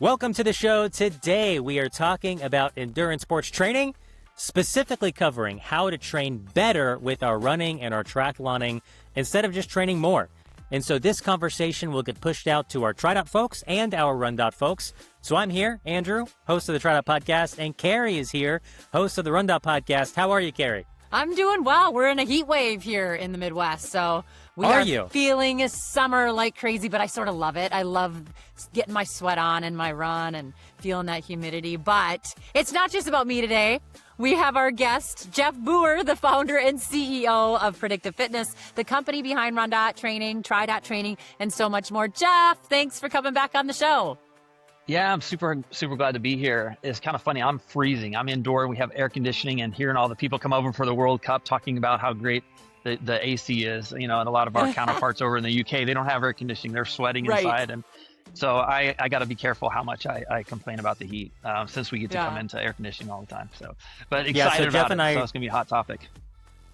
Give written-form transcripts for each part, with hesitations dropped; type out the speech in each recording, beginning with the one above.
Welcome to the show. Today we are talking about endurance sports training, specifically covering how to train better with our running and our triathloning instead of just training more. And so this conversation will get pushed out to our TriDot folks and our RunDot folks. So I'm here, Andrew, host of the TriDot podcast, and Carrie is here, host of the RunDot podcast. How are you, Carrie? I'm doing well. We're in a heat wave here in the Midwest, so we are feeling summer like crazy, but I sort of love it. I love getting my sweat on and my run and feeling that humidity. But it's not just about me today. We have our guest, Jeff Boer, the founder and CEO of Predictive Fitness, the company behind RunDot Training, TriDot Training, and so much more. Jeff, thanks for coming back on the show. Yeah, I'm super glad to be here. It's kind of funny. I'm freezing. I'm indoor. We have air conditioning, and hearing all the people come over for the World Cup talking about how great the AC is, and a lot of our counterparts over in the UK, they don't have air conditioning. They're sweating inside. And so I got to be careful how much I complain about the heat since we get to come into air conditioning all the time. So, but excited about it. So it's going to be a hot topic.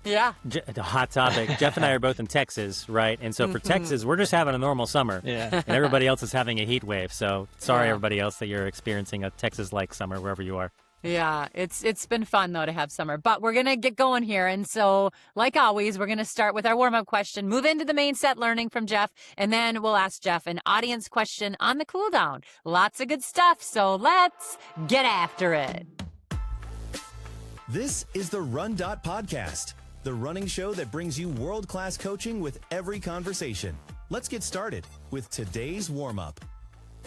Yeah. The hot topic. Jeff and I are both in Texas, right? And so for Texas, we're just having a normal summer. Yeah. And everybody else is having a heat wave. So sorry, everybody else, that you're experiencing a Texas-like summer wherever you are. Yeah, it's been fun, though, to have summer. But we're going to get going here. And so, like always, we're going to start with our warm-up question, move into the main set learning from Jeff, and then we'll ask Jeff an audience question on the cool down. Lots of good stuff, so let's get after it. This is the RunDot podcast, the running show that brings you world-class coaching with every conversation. Let's get started with today's warm-up.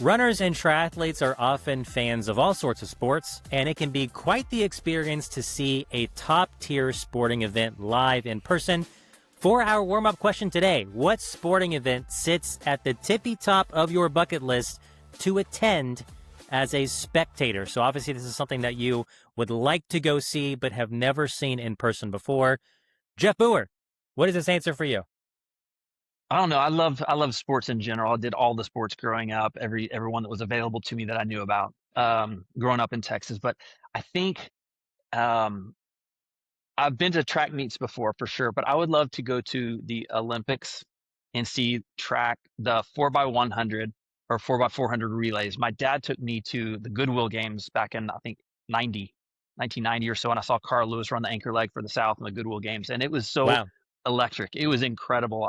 Runners and triathletes are often fans of all sorts of sports, and it can be quite the experience to see a top-tier sporting event live in person. For our warm-up question today, what sporting event sits at the tippy top of your bucket list to attend as a spectator? So obviously this is something that you would like to go see but have never seen in person before. Jeff Boer, what is this answer for you? I don't know. I love sports in general. I did all the sports growing up, everyone that was available to me that I knew about growing up in Texas. But I think I've been to track meets before for sure, but I would love to go to the Olympics and see track, the 4x100 or 4x400 relays. My dad took me to the Goodwill Games back in, I think, 1990 or so, and I saw Carl Lewis run the anchor leg for the South in the Goodwill Games, and it was so electric. It was incredible.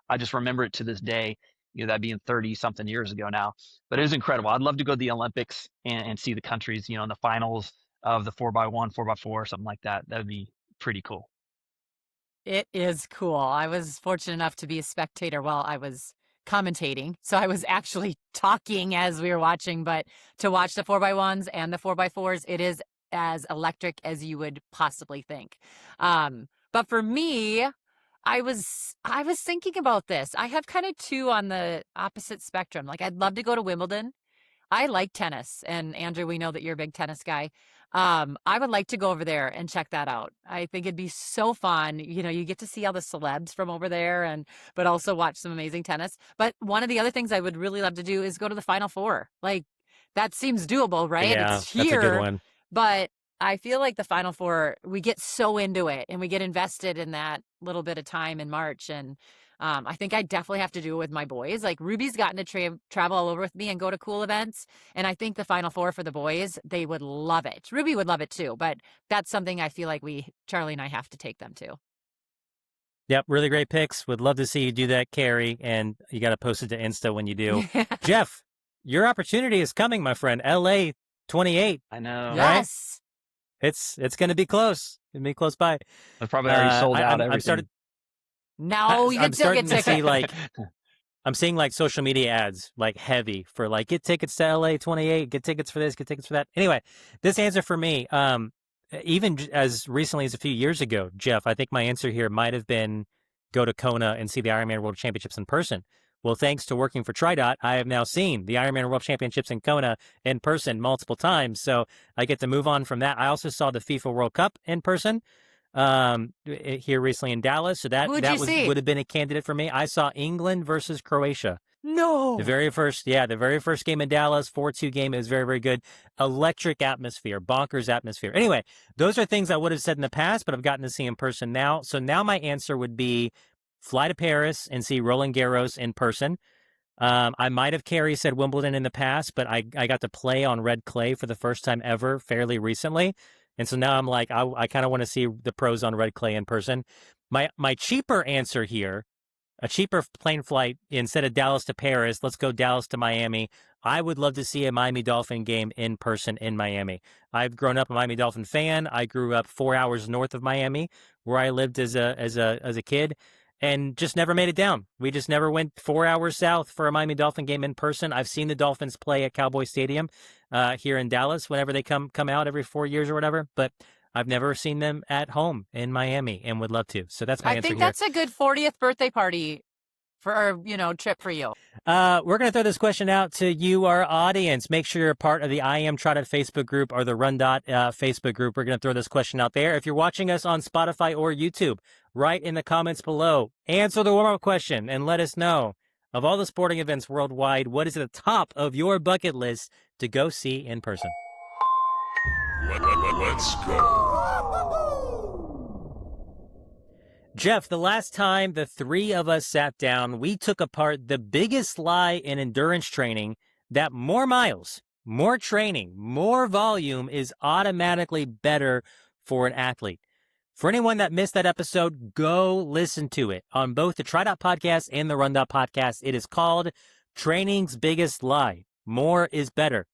I just remember it to this day, that being 30-something years ago now. But it was incredible. I'd love to go to the Olympics and see the countries, in the finals of the 4x1, 4x4, something like that. That would be pretty cool. It is cool. I was fortunate enough to be a spectator while I was commentating. So I was actually talking as we were watching, but to watch the 4x1s and the 4x4s, it is as electric as you would possibly think. But for me, I was thinking about this. I have kind of two on the opposite spectrum. Like, I'd love to go to Wimbledon. I like tennis. And Andrew, we know that you're a big tennis guy. I would like to go over there and check that out. I think it'd be so fun. You get to see all the celebs from over there but also watch some amazing tennis. But one of the other things I would really love to do is go to the Final Four. Like, that seems doable, right? Yeah, it's here, that's a good one. But I feel like the Final Four, we get so into it and we get invested in that little bit of time in March. And I think I definitely have to do it with my boys. Like, Ruby's gotten to travel all over with me and go to cool events. And I think the Final Four for the boys, they would love it. Ruby would love it too. But that's something I feel like Charlie and I have to take them to. Yep, really great picks. Would love to see you do that, Carrie. And you got to post it to Insta when you do. Jeff, your opportunity is coming, my friend. LA 28. I know. Yes. Right? It's going to be close. It's going to be close by. I've probably already sold out everything. No, you can still get tickets. I'm seeing like social media ads, like heavy for like, get tickets to LA 28, get tickets for this, get tickets for that. Anyway, this answer for me, even as recently as a few years ago, Jeff, I think my answer here might have been go to Kona and see the Ironman World Championships in person. Well, thanks to working for TriDot, I have now seen the Ironman World Championships in Kona in person multiple times. So I get to move on from that. I also saw the FIFA World Cup in person here recently in Dallas. So that would have been a candidate for me. I saw England versus Croatia. No. The very first game in Dallas, 4-2 game. It was very, very good. Electric atmosphere, bonkers atmosphere. Anyway, those are things I would have said in the past, but I've gotten to see in person now. So now my answer would be fly to Paris and see Roland Garros in person. I might have, Carrie, said Wimbledon in the past, but I got to play on red clay for the first time ever fairly recently. And so now I'm like, I kind of want to see the pros on red clay in person. My cheaper answer here, a cheaper plane flight instead of Dallas to Paris, let's go Dallas to Miami. I would love to see a Miami Dolphin game in person in Miami. I've grown up a Miami Dolphin fan. I grew up 4 hours north of Miami, where I lived as a kid, and just never made it down. We just never went 4 hours south for a Miami Dolphin game in person. I've seen the Dolphins play at Cowboy Stadium here in Dallas whenever they come out every 4 years or whatever, but I've never seen them at home in Miami and would love to. So that's my answer I think here. that's a good 40th birthday party for trip for you. We're going to throw this question out to you, our audience. Make sure you're part of the I Am Trotted Facebook group or the RunDot Facebook group. We're going to throw this question out there. If you're watching us on Spotify or YouTube, write in the comments below. Answer the warm-up question and let us know, of all the sporting events worldwide, what is at the top of your bucket list to go see in person? Let's go. Jeff, the last time the three of us sat down, we took apart the biggest lie in endurance training, that more miles, more training, more volume is automatically better for an athlete. For anyone that missed that episode, go listen to it on both the RunDot podcast and the RunDot podcast. It is called Training's Biggest Lie. More is better.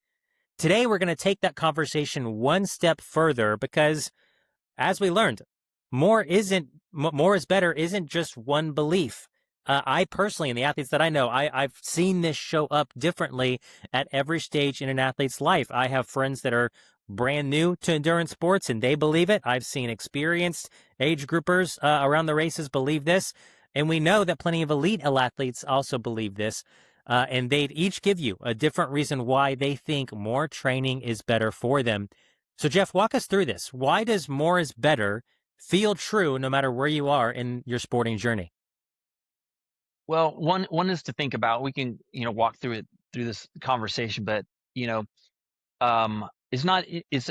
Today, we're going to take that conversation one step further because, as we learned, more is better isn't just one belief. I personally, and the athletes that I know, I've seen this show up differently at every stage in an athlete's life. I have friends that are brand new to endurance sports and they believe it. I've seen experienced age groupers around the races believe this. And we know that plenty of elite athletes also believe this. And they'd each give you a different reason why they think more training is better for them. So Jeff, walk us through this. Why does more is better feel true no matter where you are in your sporting journey? Well, one is to think about. We can walk through this conversation, but it's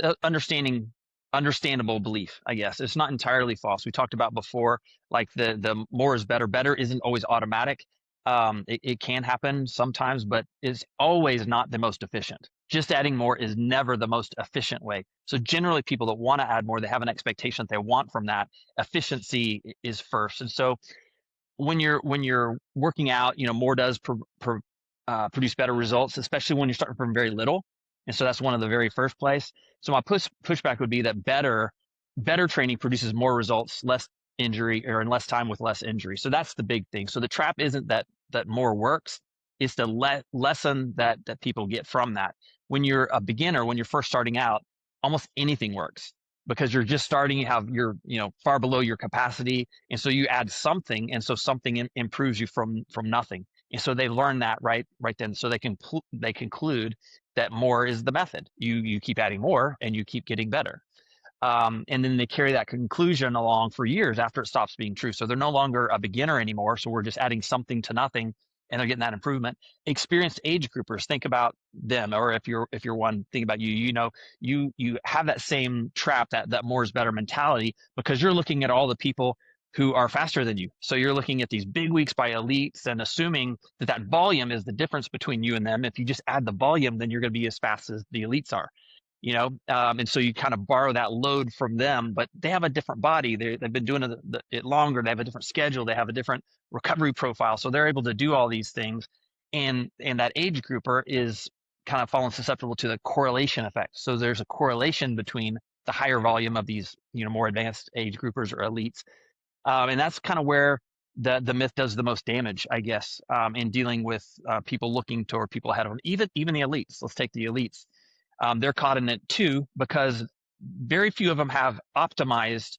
understandable belief, I guess. It's not entirely false. We talked about before, like the more is better. Better isn't always automatic. It can happen sometimes, but it's always not the most efficient. Just adding more is never the most efficient way. So generally people that want to add more, they have an expectation that they want from that. Efficiency is first. And so when you're working out, more does produce better results, especially when you're starting from very little. And so that's one of the very first place. So my pushback would be that better training produces more results, less injury, or in less time with less injury. So that's the big thing. So the trap isn't that more works, it's the lesson that people get from that. When you're a beginner, when you're first starting out, almost anything works because you're just starting, you're far below your capacity. And so you add something. And so something improves you from nothing. And so they learn that right then. So they conclude that more is the method. You keep adding more and you keep getting better. And then they carry that conclusion along for years after it stops being true. So they're no longer a beginner anymore. So we're just adding something to nothing and they're getting that improvement. Experienced age groupers, think about them. Or if you're one, think about you have that same trap, that more is better mentality, because you're looking at all the people who are faster than you. So you're looking at these big weeks by elites and assuming that volume is the difference between you and them. If you just add the volume, then you're going to be as fast as the elites are. And so you kind of borrow that load from them, but they have a different body. They've been doing it longer. They have a different schedule. They have a different recovery profile. So they're able to do all these things. And that age grouper is kind of fallen susceptible to the correlation effect. So there's a correlation between the higher volume of these, more advanced age groupers or elites. And that's kind of where the myth does the most damage, I guess, in dealing with people looking toward people ahead of them, even the elites. Let's take the elites. They're caught in it too, because very few of them have optimized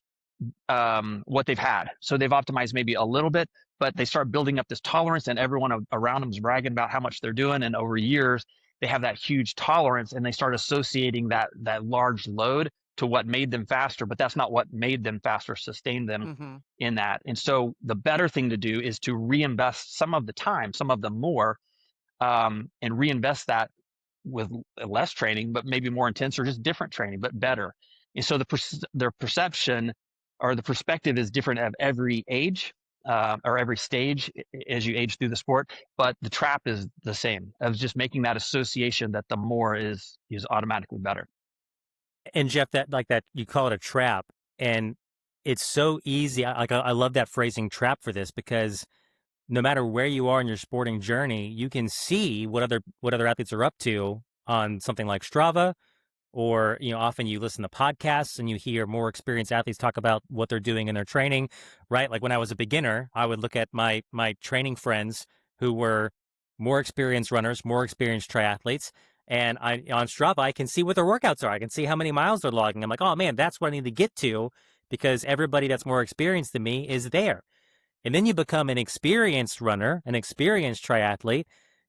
what they've had. So they've optimized maybe a little bit, but they start building up this tolerance and everyone around them is bragging about how much they're doing. And over years, they have that huge tolerance and they start associating that large load to what made them faster, but that's not what made them faster, sustained them in that. And so the better thing to do is to reinvest some of the time, some of the more, and reinvest that with less training, but maybe more intense or just different training, but better. And so their perception or the perspective is different at every age. or every stage as you age through the sport, but the trap is the same of just making that association that the more is automatically better. And Jeff, that you call it a trap, and it's so easy. I love that phrasing, trap, for this, because no matter where you are in your sporting journey, you can see what other athletes are up to on something like Strava, or often you listen to podcasts and you hear more experienced athletes talk about what they're doing in their training, right? Like when I was a beginner, I would look at my training friends who were more experienced runners, more experienced triathletes, and on Strava I can see what their workouts are. I can see how many miles they're logging. I'm like, oh man, that's what I need to get to, because everybody that's more experienced than me is there. And then you become an experienced runner, an experienced triathlete.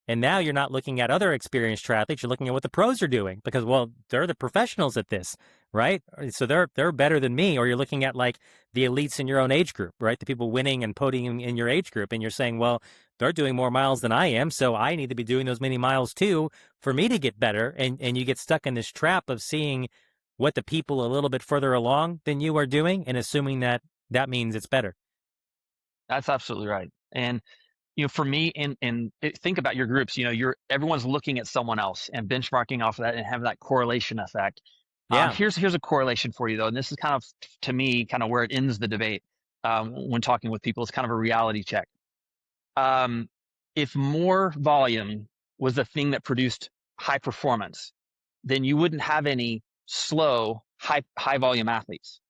And now you're not looking at other experienced triathletes. You're looking at what the pros are doing, because, well, they're the professionals at this, right? So they're better than me. Or you're looking at like the elites in your own age group, right? The people winning and podiuming in your age group. And you're saying, well, they're doing more miles than I am, so I need to be doing those many miles too for me to get better. And you get stuck in this trap of seeing what the people a little bit further along than you are doing and assuming that that means it's better. That's absolutely right. And for me, think about your groups. Everyone's looking at someone else and benchmarking off of that and having that correlation effect. Yeah. Here's a correlation for you though, and this is kind of, to me, kind of where it ends the debate. When talking with people, it's kind of a reality check. If more volume was the thing that produced high performance, then you wouldn't have any slow, high volume athletes.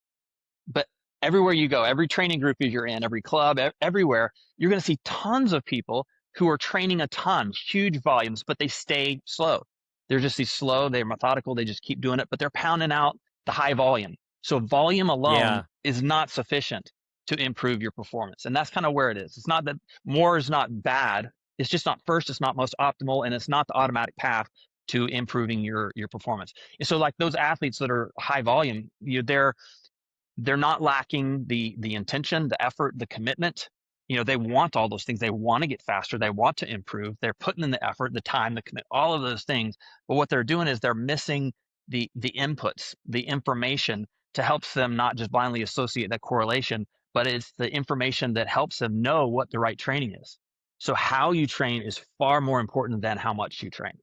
But everywhere you go, every training group you're in, every club, everywhere, you're going to see tons of people who are training a ton, huge volumes, but they stay slow. They're just slow, they're methodical, they just keep doing it, but they're pounding out the high volume. So volume alone is not sufficient to improve your performance. And that's kind of where it is. It's not that more is not bad. It's just not first, it's not most optimal, and it's not the automatic path to improving your performance. And so like those athletes that are high volume, they're not lacking the intention, the effort, the commitment. They want all those things. They want to get faster. They want to improve. They're putting in the effort, the time, the commit, all of those things. But what they're doing is they're missing the inputs, the information to help them not just blindly associate that correlation, but it's the information that helps them know what the right training is. So how you train is far more important than how much you train.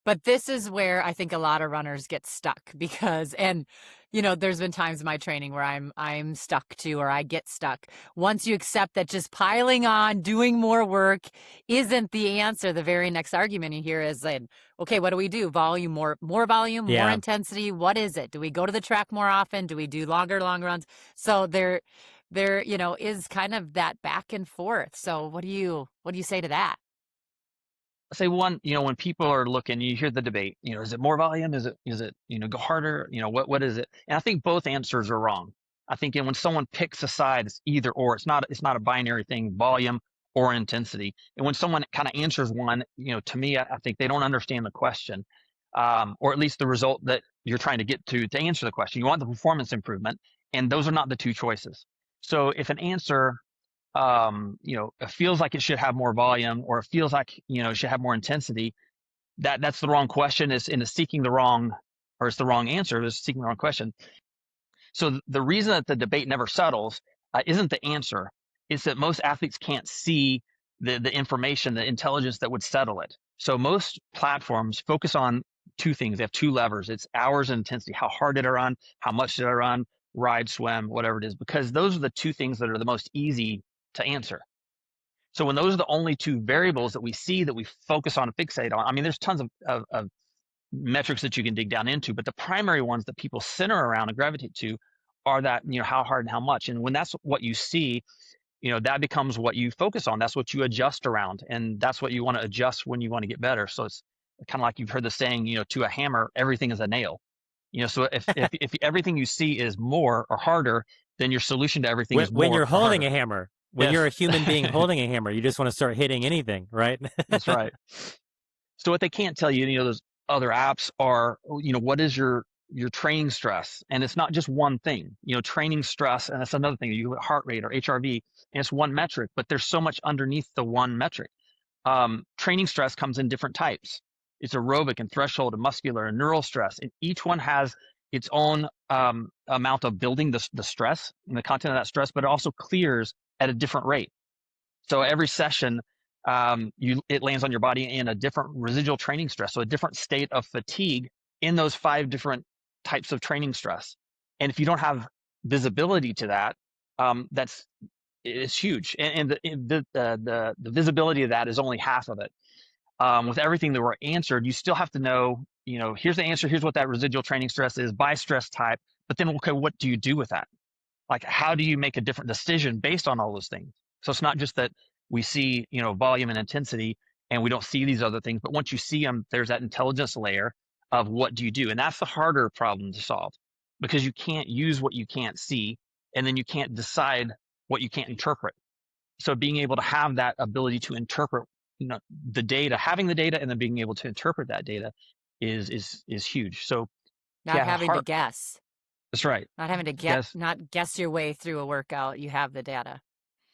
But this is where I think a lot of runners get stuck, because, there's been times in my training where I'm stuck too, or I get stuck. Once you accept that just piling on, doing more work isn't the answer, the very next argument you hear is like, okay, what do we do? Volume, more volume, more intensity. What is it? Do we go to the track more often? Do we do long runs? So there, is kind of that back and forth. So what do you say to that? Say one, when people are looking, you hear the debate, is it more volume? Is it, go harder? What is it? And I think both answers are wrong. I think when someone picks a side, it's either or. It's not a binary thing, volume or intensity. And when someone kind of answers one, to me, I think they don't understand the question, or at least the result that you're trying to get to answer the question. You want the performance improvement, and those are not the two choices. So if an answer it feels like it should have more volume, or it feels like, it should have more intensity, that's the wrong question. It's seeking the wrong, or it's the wrong answer. It's seeking the wrong question. So the reason that the debate never settles isn't the answer. It's that most athletes can't see the information, the intelligence that would settle it. So most platforms focus on two things. They have two levers. It's hours and intensity. How hard did I run? How much did I run? Ride, swim, whatever it is, because those are the two things that are the most easy to answer. So when those are the only two variables that we see, that we focus on and fixate on, I mean, there's tons of metrics that you can dig down into, but the primary ones that people center around and gravitate to are that, how hard and how much. And when that's what you see, that becomes what you focus on. That's what you adjust around, and that's what you want to adjust when you want to get better. So it's kind of like you've heard the saying, to a hammer, everything is a nail. So if everything you see is more or harder, then your solution to everything is more. When you're holding harder. A hammer. When you're a human being holding a hammer, you just want to start hitting anything, right? That's right. So what they can't tell you, those other apps are, what is your training stress? And it's not just one thing, training stress. And that's another thing. You have heart rate or HRV, and it's one metric, but there's so much underneath the one metric. Training stress comes in different types. It's aerobic and threshold and muscular and neural stress. And each one has its own amount of building the stress and the content of that stress, but it also clears at a different rate. So every session, it lands on your body in a different residual training stress, so a different state of fatigue in those 5 different types of training stress. And if you don't have visibility to that, it's huge. And the visibility of that is only half of it. With everything that were answered, you still have to know, here's the answer, here's what that residual training stress is by stress type. But then, okay, what do you do with that? Like, how do you make a different decision based on all those things? So it's not just that we see, volume and intensity and we don't see these other things, but once you see them, there's that intelligence layer of what do you do? And that's the harder problem to solve, because you can't use what you can't see, and then you can't decide what you can't interpret. So being able to have that ability to interpret, the data, having the data, and then being able to interpret that data is huge. So Not having to guess. That's right. Not having to not guess your way through a workout. You have the data.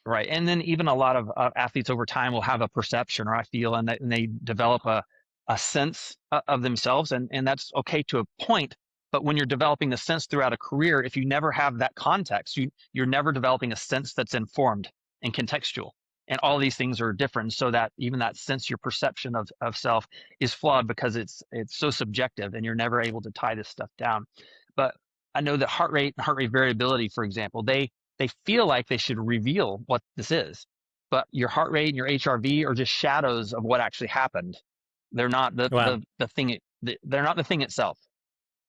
Right. And then even a lot of athletes over time will have a perception, or I feel, and they develop a sense of themselves. And that's okay to a point. But when you're developing a sense throughout a career, if you never have that context, you're never developing a sense that's informed and contextual. And all these things are different, so that even that sense, your perception of self, is flawed because it's so subjective, and you're never able to tie this stuff down. But I know that heart rate and heart rate variability, for example, they feel like they should reveal what this is, but your heart rate and your HRV are just shadows of what actually happened. They're not the thing. They're not the thing itself.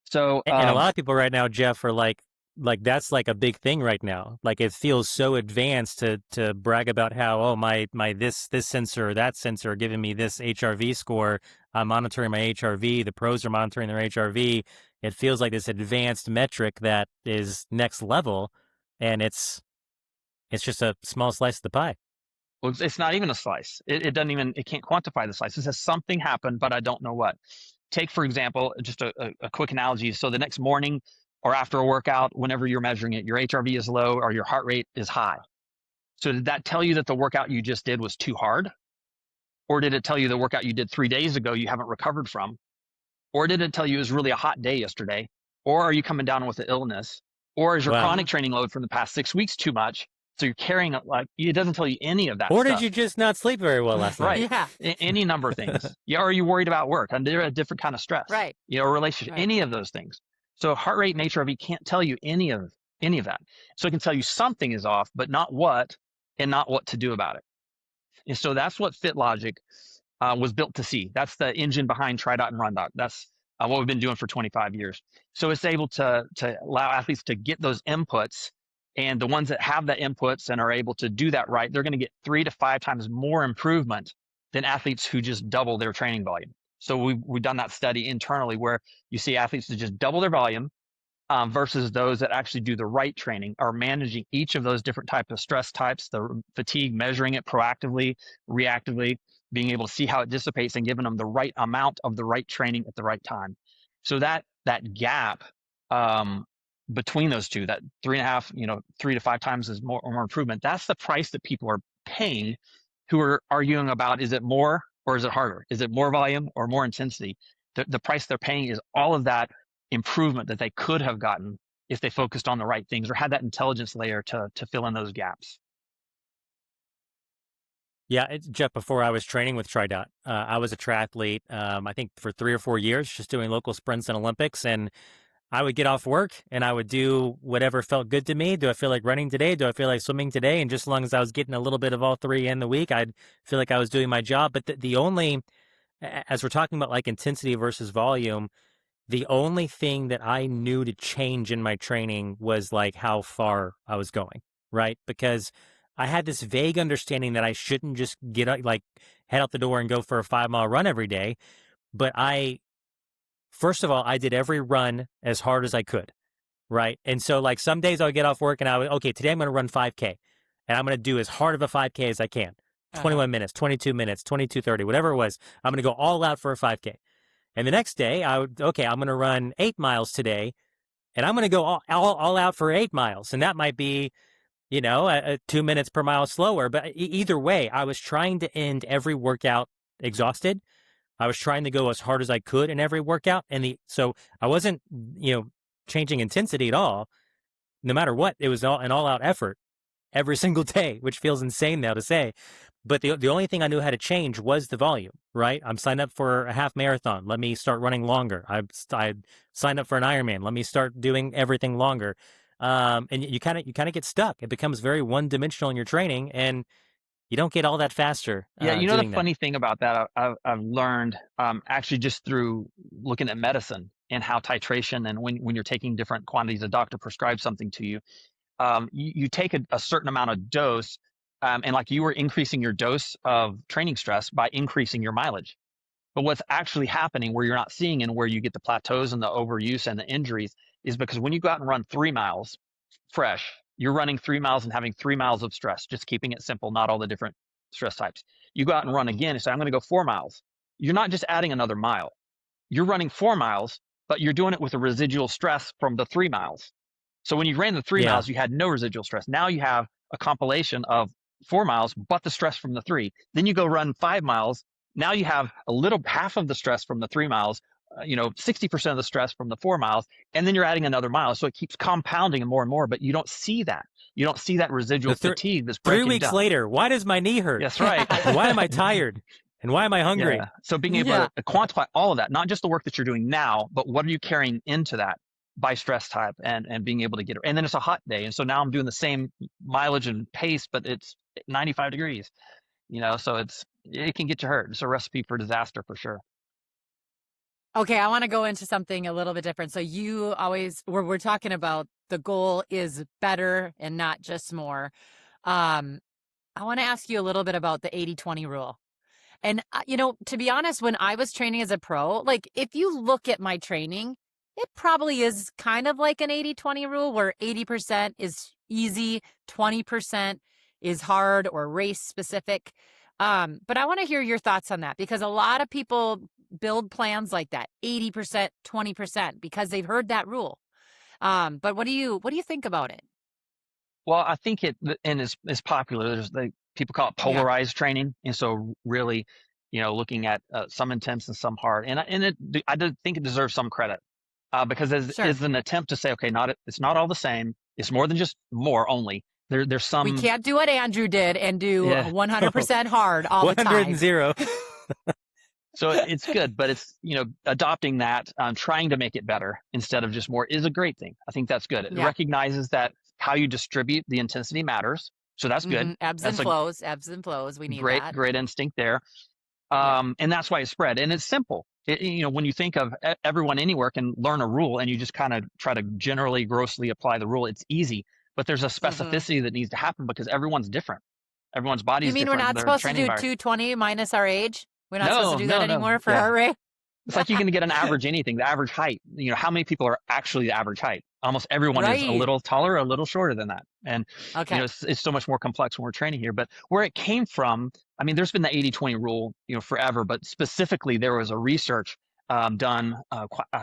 So and a lot of people right now, Jeff, are like that's like a big thing right now. Like, it feels so advanced to brag about how, my this sensor or that sensor are giving me this HRV score. I'm monitoring my HRV. The pros are monitoring their HRV. It feels like this advanced metric that is next level, and it's just a small slice of the pie. Well, it's not even a slice. It can't quantify the slice. It says something happened, but I don't know what. Take, for example, just a quick analogy. So the next morning or after a workout, whenever you're measuring it, your HRV is low or your heart rate is high. So did that tell you that the workout you just did was too hard? Or did it tell you the workout you did 3 days ago you haven't recovered from? Or did it tell you it was really a hot day yesterday? Or are you coming down with an illness? Or is your chronic training load from the past 6 weeks too much? So you're carrying it, like, it doesn't tell you any of that Or stuff. did you just not sleep very well last night? Yeah. Any number of things. Yeah, or are you worried about work? Under a different kind of stress. Right. Relationship, Right. any of those things. So heart rate and HRV can't tell you any of that. So it can tell you something is off, but not what, and not what to do about it. And so that's what FitLogic was built to see. That's the engine behind RunDot and RunDot. That's what we've been doing for 25 years. So it's able to allow athletes to get those inputs, and the ones that have the inputs and are able to do that right, they're going to get 3 to 5 times more improvement than athletes who just double their training volume. So we've done that study internally where you see athletes that just double their volume versus those that actually do the right training, are managing each of those different types of stress types, the fatigue, measuring it proactively, reactively, being able to see how it dissipates, and giving them the right amount of the right training at the right time. So that gap between those two, that 3.5, 3 to 5 times is more improvement. That's the price that people are paying, who are arguing about, is it more or is it harder? Is it more volume or more intensity? The price they're paying is all of that improvement that they could have gotten if they focused on the right things or had that intelligence layer to fill in those gaps. Yeah, Jeff, before I was training with RunDot, I was a triathlete, I think for 3 or 4 years, just doing local sprints and Olympics. And I would get off work and I would do whatever felt good to me. Do I feel like running today? Do I feel like swimming today? And just as long as I was getting a little bit of all 3 in the week, I'd feel like I was doing my job. But the only, as we're talking about like intensity versus volume, the only thing that I knew to change in my training was like how far I was going, right? Because I had this vague understanding that I shouldn't just head out the door and go for a 5-mile run every day. But first of all, I did every run as hard as I could, right? And so like some days I would get off work and today I'm going to run 5K, and I'm going to do as hard of a 5K as I can. 21 minutes, 22 minutes, 22:30, whatever it was. I'm going to go all out for a 5K. And the next day I'm going to run 8 miles today, and I'm going to go all out for 8 miles. And that might be, 2 minutes per mile slower. But either way, I was trying to end every workout exhausted. I was trying to go as hard as I could in every workout. So I wasn't, changing intensity at all. No matter what, it was an all-out effort every single day, which feels insane now to say. But the only thing I knew how to change was the volume, right? I'm signed up for a half marathon. Let me start running longer. I signed up for an Ironman. Let me start doing everything longer. And you kind of get stuck. It becomes very one-dimensional in your training, and you don't get all that faster. Yeah, you know the doing funny thing about that, I've learned actually just through looking at medicine and how titration and when you're taking different quantities, a doctor prescribes something to you. You take a certain amount of dose, and like you were increasing your dose of training stress by increasing your mileage. But what's actually happening where you're not seeing and where you get the plateaus and the overuse and the injuries is because when you go out and run 3 miles fresh, you're running 3 miles and having 3 miles of stress, just keeping it simple, not all the different stress types. You go out and run again and say, I'm going to go 4 miles. You're not just adding another mile. You're running 4 miles, but you're doing it with a residual stress from the 3 miles. So when you ran the 3 Yeah. miles, you had no residual stress. Now you have a compilation of 4 miles, but the stress from the 3. Then you go run 5 miles. Now you have a little half of the stress from the 3 miles, 60% of the stress from the 4 miles, and then you're adding another mile. So it keeps compounding more and more, but you don't see that. You don't see that residual fatigue that's breaking 3 weeks down. later, why does my knee hurt? That's right. And why am I tired? And why am I hungry? Yeah. So being able to quantify all of that, not just the work that you're doing now, but what are you carrying into that by stress type and being able to get it. And then it's a hot day. And so now I'm doing the same mileage and pace, but it's 95 degrees, so it can get you hurt. It's a recipe for disaster for sure. Okay, I want to go into something a little bit different. So you always, we're talking about the goal is better and not just more. I want to ask you a little bit about the 80-20 rule. And, to be honest, when I was training as a pro, like if you look at my training, it probably is kind of like an 80-20 rule where 80% is easy, 20% is hard or race specific. But I want to hear your thoughts on that because a lot of people build plans like that, 80%, 20%, because they've heard that rule. But what do you think about it? Well, I think it's popular. People call it polarized training. And so really, looking at some intense and some hard. And I did think it deserves some credit because it's an attempt to say, okay, it's not all the same. It's more than just more only. There's some. We can't do what Andrew did and do 100% hard all the time. 100 and 0. So it's good, but it's, adopting that, trying to make it better instead of just more is a great thing. I think that's good. It recognizes that how you distribute the intensity matters. So that's good. Mm-hmm. Ebbs and flows. We need that. Great instinct there. And that's why it's spread. And it's simple. When you think of everyone anywhere can learn a rule and you just kind of try to generally grossly apply the rule, it's easy. But there's a specificity that needs to happen because everyone's different. Everyone's body is different. You mean we're not supposed to do 220 minus our age? We're not supposed to do that anymore for heart rate? It's like you're going to get an average anything, the average height. How many people are actually the average height? Almost everyone is a little taller, a little shorter than that. And it's so much more complex when we're training here. But where it came from, I mean, there's been the 80-20 rule, forever. But specifically, there was a research done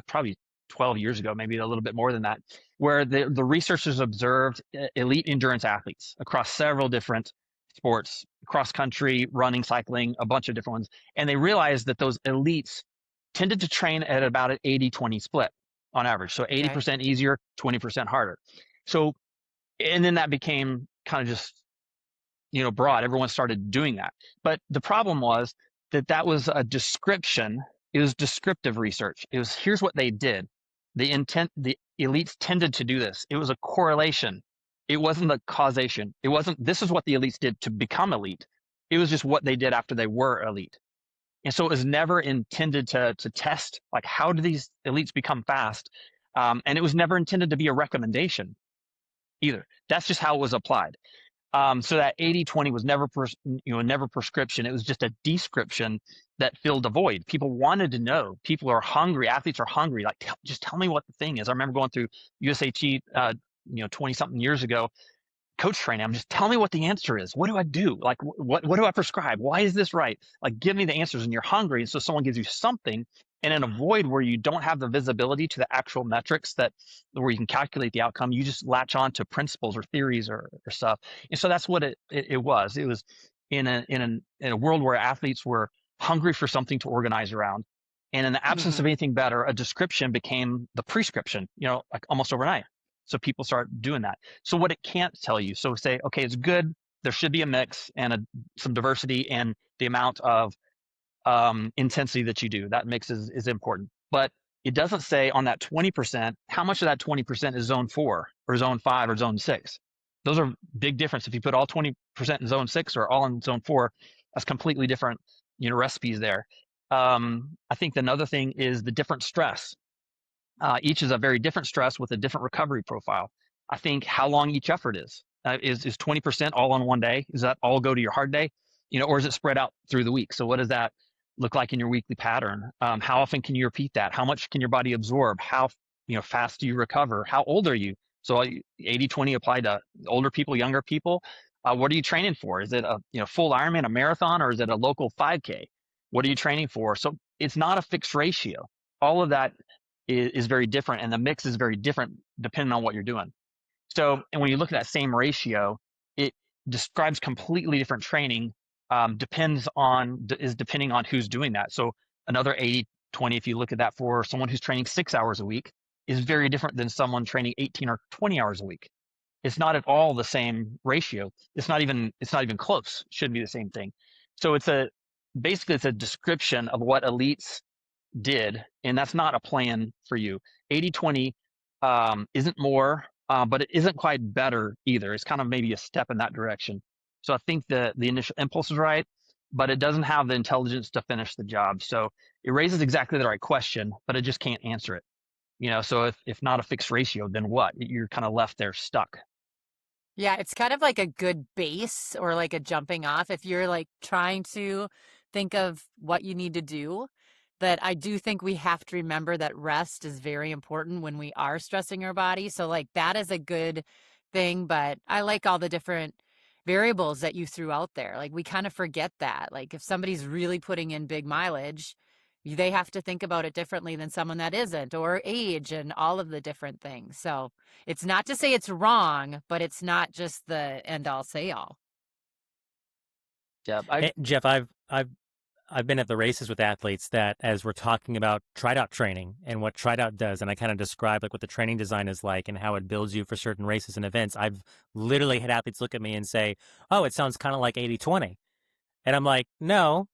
probably 12 years ago, maybe a little bit more than that, where the researchers observed elite endurance athletes across several different sports, cross country, running, cycling, a bunch of different ones. And they realized that those elites tended to train at about an 80-20 split on average. So 80% easier, 20% harder. So, and then that became kind of just, broad. Everyone started doing that. But the problem was that was a description. It was descriptive research. It was, here's what they did. The elites tended to do this. It was a correlation. It wasn't the causation. It wasn't, this is what the elites did to become elite. It was just what they did after they were elite. And so it was never intended to test, like, how do these elites become fast? And it was never intended to be a recommendation either. That's just how it was applied. So that 80-20 was never prescription. It was just a description that filled a void. People wanted to know. People are hungry. Athletes are hungry. Like, just tell me what the thing is. I remember going through USAT, 20 something years ago, coach training. I'm just, tell me what the answer is. What do I do? Like, what do I prescribe? Why is this right? Like, give me the answers. And you're hungry. And so someone gives you something, and in a void where you don't have the visibility to the actual metrics where you can calculate the outcome, you just latch on to principles or theories or stuff. And so that's what it was. It was in a world where athletes were hungry for something to organize around. And in the absence Mhm. of anything better, a description became the prescription, like almost overnight. So people start doing that. So what it can't tell you, so say, okay, it's good. There should be a mix and some diversity in the amount of intensity that you do. That mix is important. But it doesn't say on that 20%, how much of that 20% is zone 4 or zone 5 or zone 6. Those are big difference. If you put all 20% in zone 6 or all in zone 4, that's completely different, recipes there. I think another thing is the different stress. Each is a very different stress with a different recovery profile. I think how long each effort is. Is 20% all on one day? Does that all go to your hard day? Or is it spread out through the week? So what does that look like in your weekly pattern? How often can you repeat that? How much can your body absorb? How fast do you recover? How old are you? So 80-20 apply to older people, younger people. What are you training for? Is it a full Ironman, a marathon, or is it a local 5K? What are you training for? So it's not a fixed ratio. All of that is very different, and the mix is very different depending on what you're doing. So, and when you look at that same ratio, it describes completely different training. Depending on who's doing that. So another 80-20, if you look at that for someone who's training 6 hours a week, is very different than someone training 18 or 20 hours a week. It's not at all the same ratio. It's not even close. It shouldn't be the same thing. So basically it's a description of what elites did, and that's not a plan for you. 80-20 isn't more, but it isn't quite better either. It's kind of maybe a step in that direction. So I think the initial impulse is right, but it doesn't have the intelligence to finish the job. So it raises exactly the right question, but it just can't answer it. So if not a fixed ratio, then what? You're kind of left there stuck. Yeah, it's kind of like a good base or like a jumping off if you're like trying to think of what you need to do. That I do think we have to remember that rest is very important when we are stressing our body. So, like, that is a good thing. But I like all the different variables that you threw out there. Like, we kind of forget that. Like, if somebody's really putting in big mileage, they have to think about it differently than someone that isn't, or age and all of the different things. So, it's not to say it's wrong, but it's not just the end all say all. Yeah, Hey, Jeff, I've been at the races with athletes that, as we're talking about TriDot training and what TriDot does, and I kind of describe like what the training design is like and how it builds you for certain races and events. I've literally had athletes look at me and say, "Oh, it sounds kind of like 80-20," and I'm like, "No,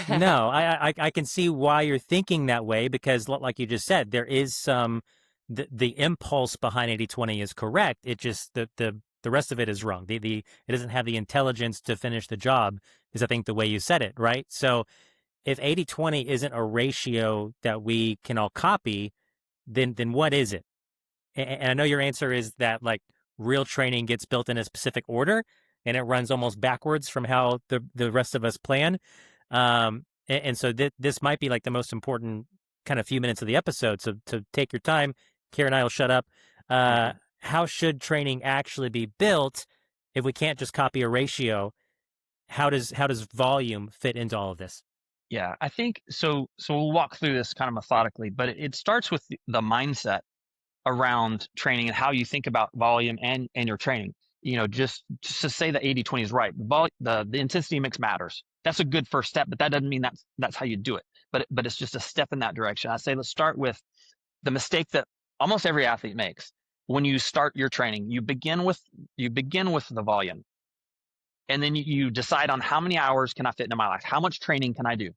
no, I can see why you're thinking that way because, like you just said, there is the impulse behind 80-20 is correct. It just the rest of it is wrong. It doesn't have the intelligence to finish the job. Is I think the way you said it, right? So if 80-20 isn't a ratio that we can all copy, then what is it? And I know your answer is that like real training gets built in a specific order and it runs almost backwards from how the rest of us plan. And so this might be like the most important kind of few minutes of the episode. So to take your time, Kara and I will shut up. How should training actually be built if we can't just copy a ratio? How does volume fit into all of this? Yeah, I think so. So we'll walk through this kind of methodically, but it starts with the mindset around training and how you think about volume and your training. Just to say that 80-20 is right. The intensity mix matters. That's a good first step, but that doesn't mean that's how you do it. But it's just a step in that direction. I say let's start with the mistake that almost every athlete makes. When you start your training, you begin with the volume. And then you decide on how many hours can I fit into my life? How much training can I do?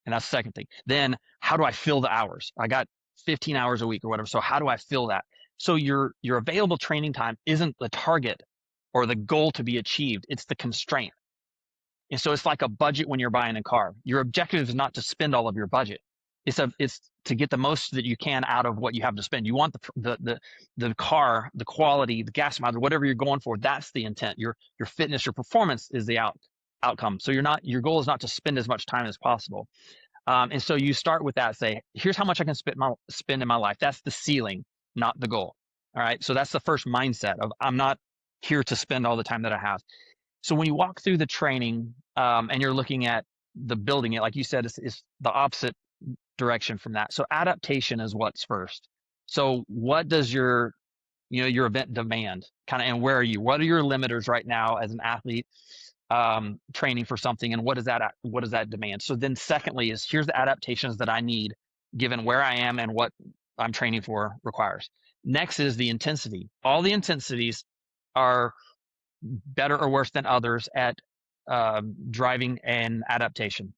And that's the second thing. Then how do I fill the hours? I got 15 hours a week or whatever. So how do I fill that? So your available training time isn't the target or the goal to be achieved. It's the constraint. And so it's like a budget when you're buying a car. Your objective is not to spend all of your budget. It's to get the most that you can out of what you have to spend. You want the car, the quality, the gas mileage, whatever you're going for. That's the intent. Your fitness, your performance is the outcome. So your goal is not to spend as much time as possible. And so you start with that. Say, here's how much I can spend in my life. That's the ceiling, not the goal. All right. So that's the first mindset of I'm not here to spend all the time that I have. So when you walk through the training and you're looking at the building it, like you said, is the opposite direction from that. So adaptation is what's first. So what does your event demand kind of, and where are you? What are your limiters right now as an athlete? training for something, and what does that demand? So then secondly is, here's the adaptations that I need given where I am and what I'm training for requires. Next is the intensity. All the intensities are better or worse than others at driving an adaptation.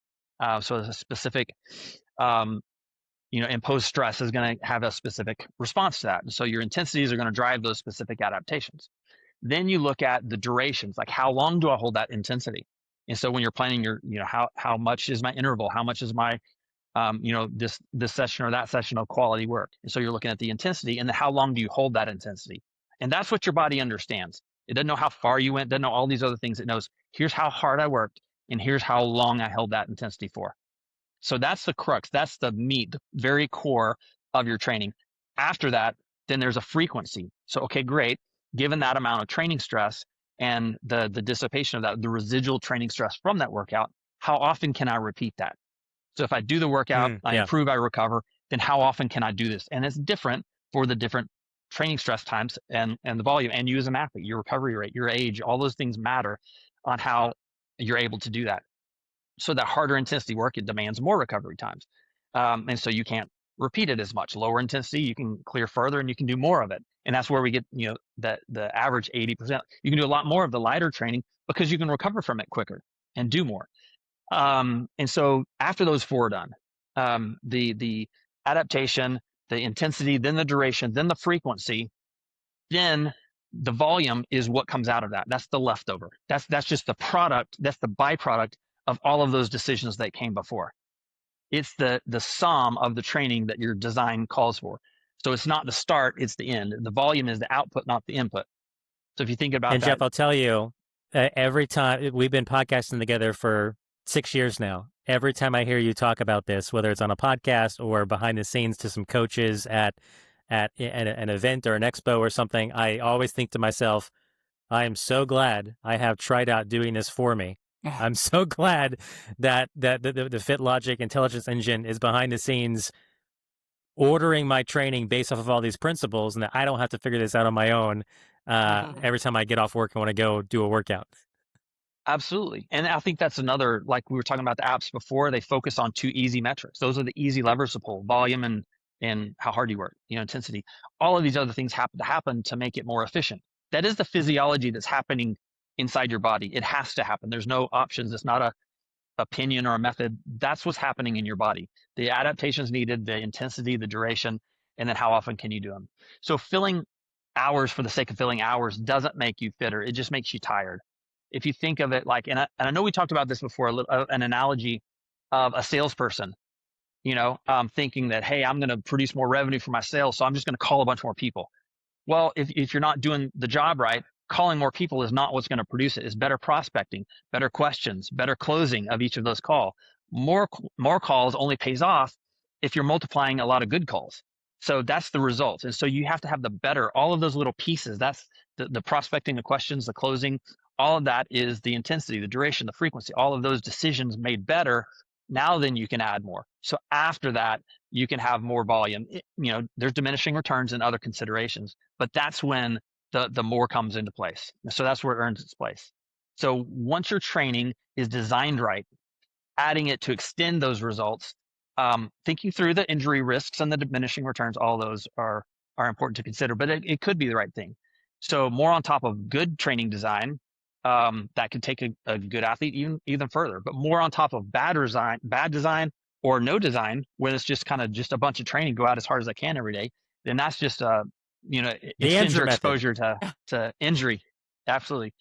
So a specific imposed stress is going to have a specific response to that. And so your intensities are going to drive those specific adaptations. Then you look at the durations, like how long do I hold that intensity? And so when you're planning how much is my interval? How much is my, this session or that session of quality work? And so you're looking at the intensity and then how long do you hold that intensity? And that's what your body understands. It doesn't know how far you went, doesn't know all these other things. It knows, here's how hard I worked and here's how long I held that intensity for. So that's the crux. That's the meat, the very core of your training. After that, then there's a frequency. So, okay, great. Given that amount of training stress and the dissipation of that, the residual training stress from that workout, how often can I repeat that? So if I do the workout, I improve, I recover, then how often can I do this? And it's different for the different training stress times and the volume, and you as an athlete, your recovery rate, your age, all those things matter on how you're able to do that. So that harder intensity work, it demands more recovery times. And so you can't repeat it as much. Lower intensity, you can clear further and you can do more of it. And that's where we get, the average 80%. You can do a lot more of the lighter training because you can recover from it quicker and do more. And so after those four are done, the adaptation, the intensity, then the duration, then the frequency, then the volume is what comes out of that. That's the leftover. That's just the product. That's the byproduct of all of those decisions that came before. It's the sum of the training that your design calls for. So it's not the start, it's the end. The volume is the output, not the input. So if you think about and that. Jeff, I'll tell you, every time we've been podcasting together for 6 years now, every time I hear you talk about this, whether it's on a podcast or behind the scenes to some coaches at an event or an expo or something, I always think to myself, I am so glad I have TriDot doing this for me. I'm so glad that the FitLogic intelligence engine is behind the scenes ordering my training based off of all these principles, and that I don't have to figure this out on my own every time I get off work and want to go do a workout. Absolutely. And I think that's another, like we were talking about the apps before, they focus on two easy metrics. Those are the easy levers to pull: volume and how hard you work, intensity. All of these other things happen to make it more efficient. That is the physiology that's happening inside your body. It has to happen. There's no options. It's not a opinion or a method. That's what's happening in your body. The adaptations needed, the intensity, the duration, and then how often can you do them? So filling hours for the sake of filling hours doesn't make you fitter. It just makes you tired. If you think of it like, and I know we talked about this before, an analogy of a salesperson, thinking that, hey, I'm going to produce more revenue for my sales, so I'm just going to call a bunch more people. Well, if you're not doing the job right, calling more people is not what's going to produce it. It's better prospecting, better questions, better closing of each of those calls. More calls only pays off if you're multiplying a lot of good calls. So that's the result. And so you have to have the better, all of those little pieces. That's the prospecting, the questions, the closing. All of that is the intensity, the duration, the frequency, all of those decisions made better. Now then you can add more. So after that, you can have more volume. There's diminishing returns and other considerations, but that's when the more comes into place. So that's where it earns its place. So once your training is designed right, adding it to extend those results, thinking through the injury risks and the diminishing returns, all those are important to consider, but it could be the right thing. So more on top of good training design, that could take a good athlete even further, but more on top of bad design or no design, when it's just kind of just a bunch of training, go out as hard as I can every day, then that's just extends your exposure to injury. Absolutely.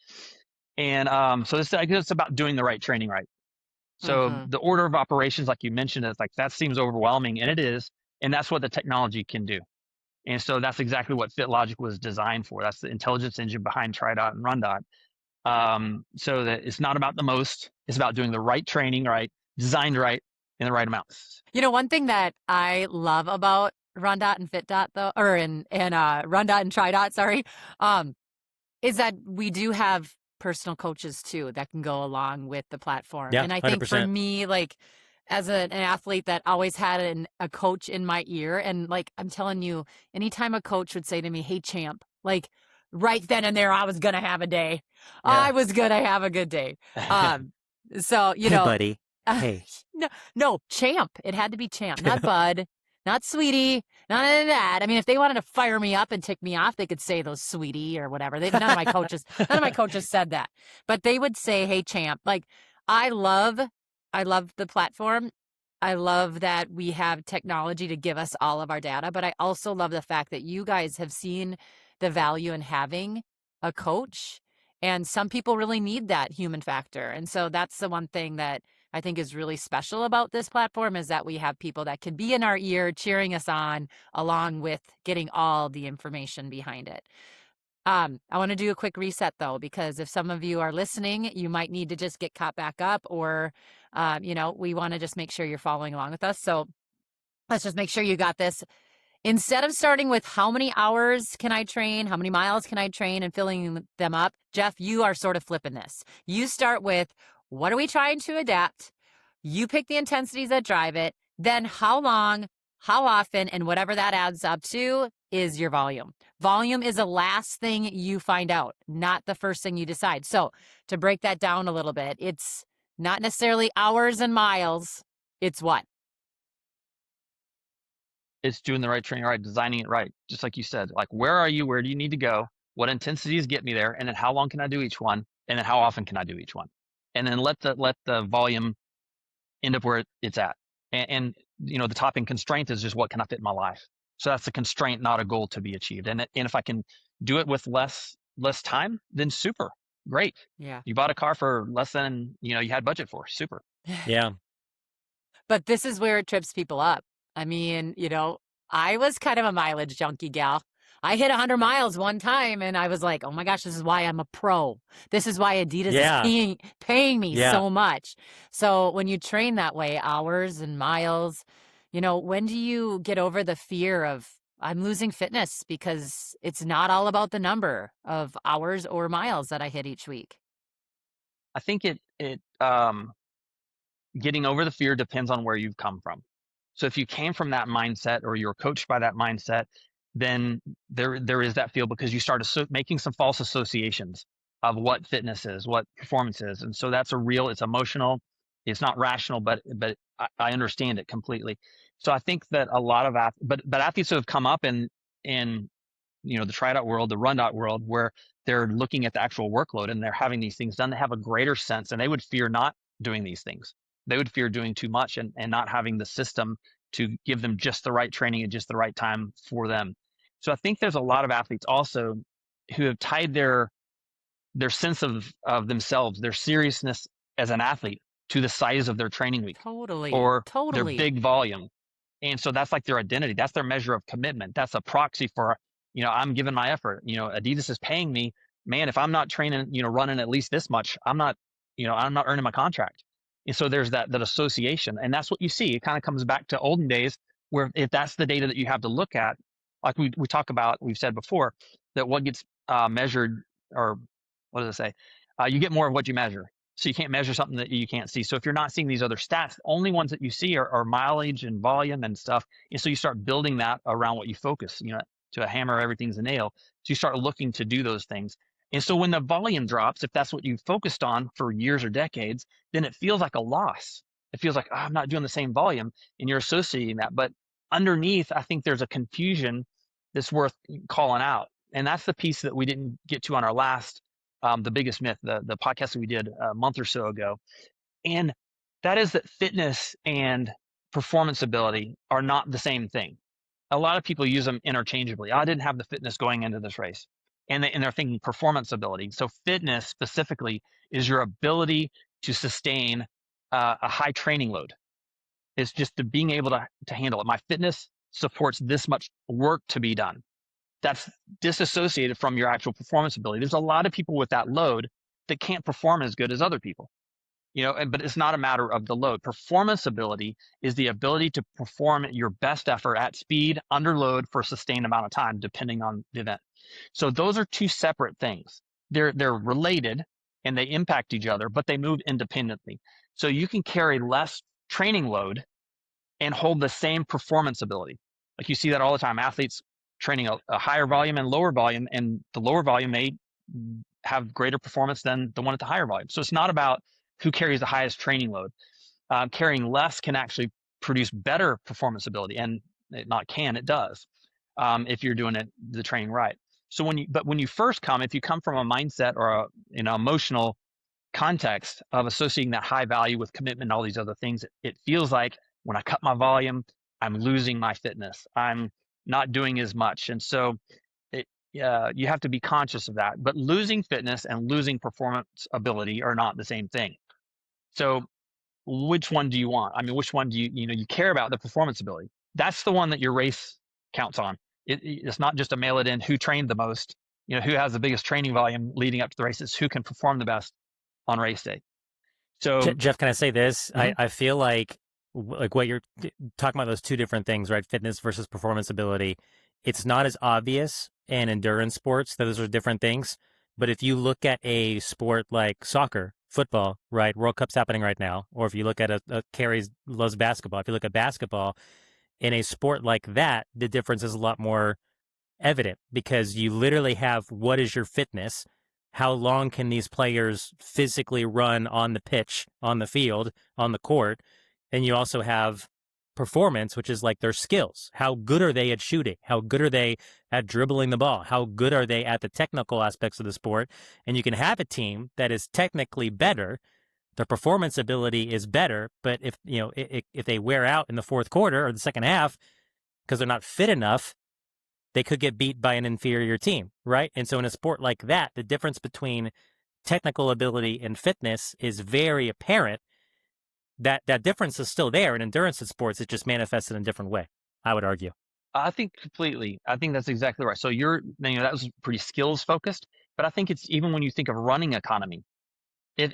And so I guess it's about doing the right training right. So the order of operations, like you mentioned, is like, that seems overwhelming, and it is, and that's what the technology can do. And so that's exactly what FitLogic was designed for. That's the intelligence engine behind TriDot and RunDot. So that it's not about the most, it's about doing the right training right, designed right, in the right amounts. One thing that I love about RunDot and FitDot, though, or in RunDot and TriDot, sorry, is that we do have personal coaches too that can go along with the platform. Yeah, and I think 100%. for me, like as an athlete that always had a coach in my ear, and like I'm telling you, anytime a coach would say to me, "Hey, champ," like right then and there, I was going to have a day. Yeah. I was going to have a good day. So, Hey, buddy. Hey. no, champ. It had to be champ, not bud, not sweetie, none of that. I mean, if they wanted to fire me up and tick me off, they could say those sweetie or whatever. None of my coaches said that, but they would say, hey, champ. Like, I love the platform. I love that we have technology to give us all of our data, but I also love the fact that you guys have seen the value in having a coach. And some people really need that human factor. And so that's the one thing that I think is really special about this platform, is that we have people that can be in our ear cheering us on, along with getting all the information behind it. I want to do a quick reset though, because if some of you are listening, you might need to just get caught back up, or, we want to just make sure you're following along with us. So let's just make sure you got this. Instead of starting with how many hours can I train, how many miles can I train, and filling them up, Jeff, you are sort of flipping this. You start with, what are we trying to adapt? You pick the intensities that drive it. Then how long, how often, and whatever that adds up to is your volume. Volume is the last thing you find out, not the first thing you decide. So to break that down a little bit, it's not necessarily hours and miles. It's what? It's doing the right training right, designing it right. Just like you said, like, where are you? Where do you need to go? What intensities get me there? And then how long can I do each one? And then how often can I do each one? And then let the volume end up where it's at. And the topping constraint is just, what can I fit in my life? So that's a constraint, not a goal to be achieved. And if I can do it with less time, then super, great. Yeah. You bought a car for less than you had budget for. Super. Yeah. But this is where it trips people up. I mean, I was kind of a mileage junkie gal. I hit 100 miles one time and I was like, oh my gosh, this is why I'm a pro. This is why Adidas is paying me so much. So when you train that way, hours and miles, when do you get over the fear of, I'm losing fitness? Because it's not all about the number of hours or miles that I hit each week. I think getting over the fear depends on where you've come from. So if you came from that mindset, or you're coached by that mindset, then there is that feel, because you start making some false associations of what fitness is, what performance is. And so that's it's emotional. It's not rational, but I understand it completely. So I think that a lot of but athletes who have come up in the TriDot world, the RunDot world, where they're looking at the actual workload and they're having these things done, they have a greater sense, and they would fear not doing these things. They would fear doing too much and not having the system to give them just the right training at just the right time for them. So I think there's a lot of athletes also who have tied their sense of themselves, their seriousness as an athlete, to the size of their training week. Totally. Or their big volume. And so that's like their identity. That's their measure of commitment. That's a proxy for, I'm giving my effort. Adidas is paying me. Man, if I'm not training, running at least this much, I'm not earning my contract. And so there's that association. And that's what you see. It kind of comes back to olden days, where if that's the data that you have to look at, like we talk about, we've said before, that what gets measured, or what does it say? You get more of what you measure. So you can't measure something that you can't see. So if you're not seeing these other stats, the only ones that you see are mileage and volume and stuff. And so you start building that around what you focus, to a hammer, everything's a nail. So you start looking to do those things. And so when the volume drops, if that's what you focused on for years or decades, then it feels like a loss. It feels like, I'm not doing the same volume, and you're associating that. But underneath, I think there's a confusion that's worth calling out. And that's the piece that we didn't get to on our last, the biggest myth, the podcast that we did a month or so ago. And that is that fitness and performance ability are not the same thing. A lot of people use them interchangeably. I didn't have the fitness going into this race. And they're thinking performance ability. So fitness specifically is your ability to sustain a high training load. It's just being able to handle it. My fitness supports this much work to be done. That's disassociated from your actual performance ability. There's a lot of people with that load that can't perform as good as other people. But it's not a matter of the load. Performance ability is the ability to perform your best effort at speed, under load, for a sustained amount of time, depending on the event. So those are two separate things. They're related and they impact each other, but they move independently. So you can carry less training load and hold the same performance ability. Like you see that all the time. Athletes training a higher volume and lower volume, and the lower volume may have greater performance than the one at the higher volume. So it's not about who carries the highest training load. Carrying less can actually produce better performance ability, and it does, if you're doing the training right. So when you first come, if you come from a mindset or emotional context of associating that high value with commitment and all these other things, it feels like when I cut my volume, I'm losing my fitness. I'm not doing as much. And so you have to be conscious of that. But losing fitness and losing performance ability are not the same thing. So which one do you want? I mean, which one do you care about? The performance ability. That's the one that your race counts on. It's not just a mail it in who trained the most, who has the biggest training volume leading up to the races, who can perform the best on race day. So Jeff, can I say this? Mhm. I feel like what you're talking about, those two different things, right? Fitness versus performance ability. It's not as obvious in endurance sports that those are different things. But if you look at a sport like soccer, football, right? World Cup's happening right now. Or if you look at Carrie loves basketball. If you look at basketball, in a sport like that, the difference is a lot more evident because you literally have what is your fitness? How long can these players physically run on the pitch, on the field, on the court? And you also have performance, which is like their skills. How good are they at shooting? How good are they at dribbling the ball? How good are they at the technical aspects of the sport? And you can have a team that is technically better. Their performance ability is better, but if they wear out in the fourth quarter or the second half because they're not fit enough, they could get beat by an inferior team, right? And so in a sport like that, the difference between technical ability and fitness is very apparent. That difference is still there in endurance sports. It just manifests in a different way, I would argue. I think completely. I think that's exactly right. So that was pretty skills focused, but I think it's even when you think of running economy,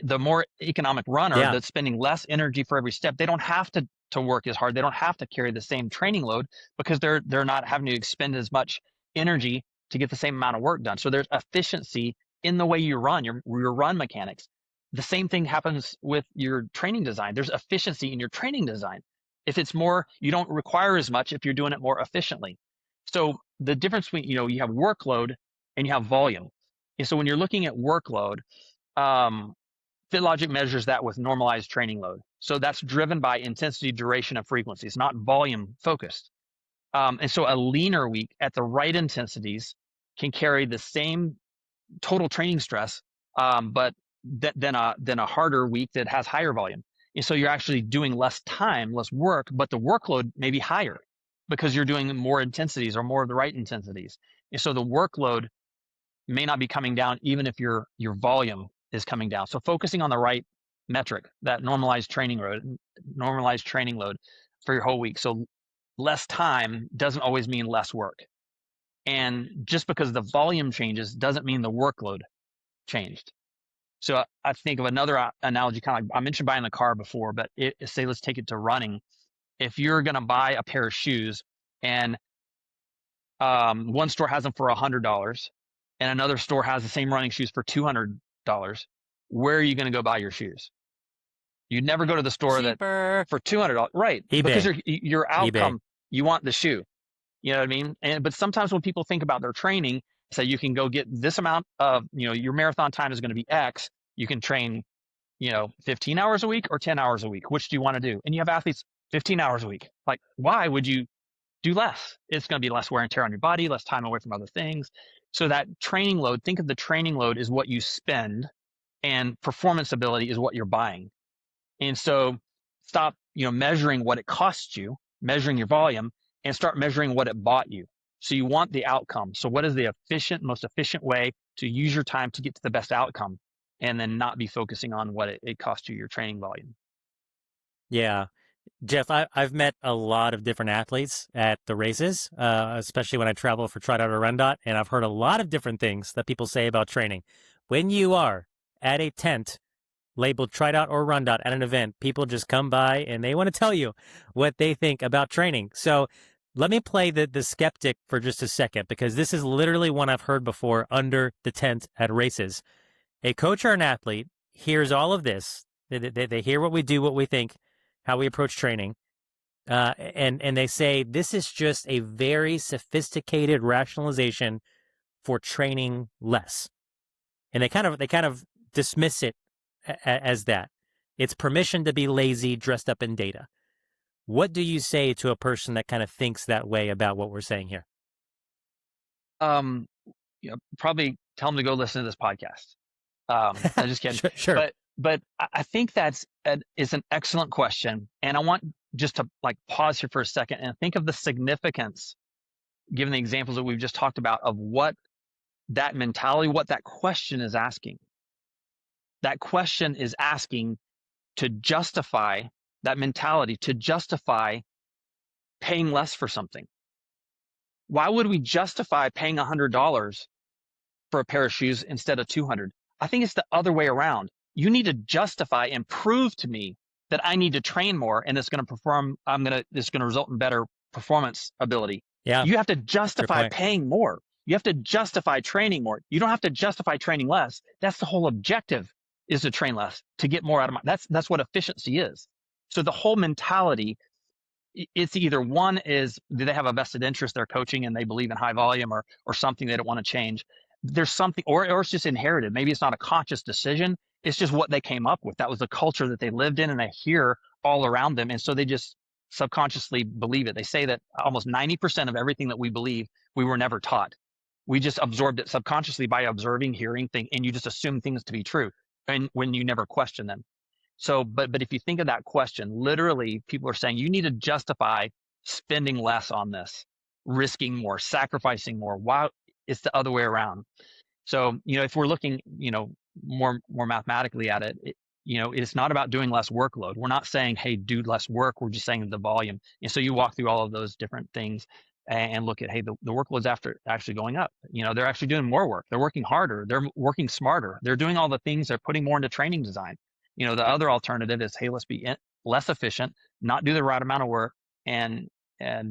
the more economic runner Yeah. that's spending less energy for every step, they don't have to work as hard. They don't have to carry the same training load because they're not having to expend as much energy to get the same amount of work done. So there's efficiency in the way you run, your run mechanics. The same thing happens with your training design. There's efficiency in your training design. If it's more, you don't require as much if you're doing it more efficiently. So the difference between, you have workload and you have volume. And so when you're looking at workload, FitLogic measures that with normalized training load. So that's driven by intensity, duration, and frequency. It's not volume focused. And so a leaner week at the right intensities can carry the same total training stress, but than a harder week that has higher volume. And so you're actually doing less time, less work, but the workload may be higher because you're doing more intensities or more of the right intensities. And so the workload may not be coming down even if your volume is coming down. So focusing on the right metric, that normalized training load for your whole week. So less time doesn't always mean less work. And just because the volume changes doesn't mean the workload changed. So I think of another analogy, kind of like I mentioned buying a car before, but say let's take it to running. If you're going to buy a pair of shoes and one store has them for $100 and another store has the same running shoes for $200, where are you going to go buy your shoes? You'd never go to the store Cheaper. that for $200, right? eBay. Because your outcome, eBay. You want the shoe. You know what I mean? But sometimes when people think about their training, say you can go get this amount of, your marathon time is going to be X. You can train, 15 hours a week or 10 hours a week. Which do you want to do? And you have athletes 15 hours a week. Like, why would you do less? It's going to be less wear and tear on your body, less time away from other things. So that training load, think of the training load as what you spend and performance ability is what you're buying. And so stop, measuring what it costs you, measuring your volume, and start measuring what it bought you. So you want the outcome. So what is the most efficient way to use your time to get to the best outcome and then not be focusing on what it cost you, your training volume? Yeah. Jeff, I've met a lot of different athletes at the races, especially when I travel for TriDot or RunDot, and I've heard a lot of different things that people say about training. When you are at a tent labeled TriDot or RunDot at an event, people just come by and they want to tell you what they think about training. So let me play the skeptic for just a second, because this is literally one I've heard before under the tent at races. A coach or an athlete hears all of this. They hear what we do, what we think, how we approach training. and they say this is just a very sophisticated rationalization for training less, and they kind of dismiss it as that. It's permission to be lazy dressed up in data. What do you say to a person that kind of thinks that way about what we're saying here? Probably tell them to go listen to this podcast. I'm just kidding. Sure. But I think is an excellent question. And I want just to like pause here for a second and think of the significance, given the examples that we've just talked about, of what that mentality, what that question is asking. That question is asking to justify that mentality, to justify paying less for something. Why would we justify paying $100 for a pair of shoes instead of 200? I think it's the other way around. You need to justify and prove to me that I need to train more and it's going to result in better performance ability. Yeah. You have to justify paying more. You have to justify training more. You don't have to justify training less. That's the whole objective, is to train less, to get more out of that's what efficiency is. So the whole mentality, it's either one is, do they have a vested interest, they're coaching and they believe in high volume or something they don't want to change. There's something, or it's just inherited. Maybe it's not a conscious decision. It's just what they came up with. That was the culture that they lived in and they hear all around them. And so they just subconsciously believe it. They say that almost 90% of everything that we believe, we were never taught. We just absorbed it subconsciously by observing, hearing things, and you just assume things to be true and when you never question them. So, but if you think of that question, literally people are saying you need to justify spending less on this, risking more, sacrificing more. Wow, it's the other way around. So, if we're looking, more mathematically at it, it's not about doing less workload. We're not saying, hey, do less work. We're just saying the volume. And so you walk through all of those different things and look at, hey, the workload's actually going up. They're actually doing more work. They're working harder. They're working smarter. They're doing all the things. They're putting more into training design. The other alternative is, hey, let's be less efficient, not do the right amount of work, and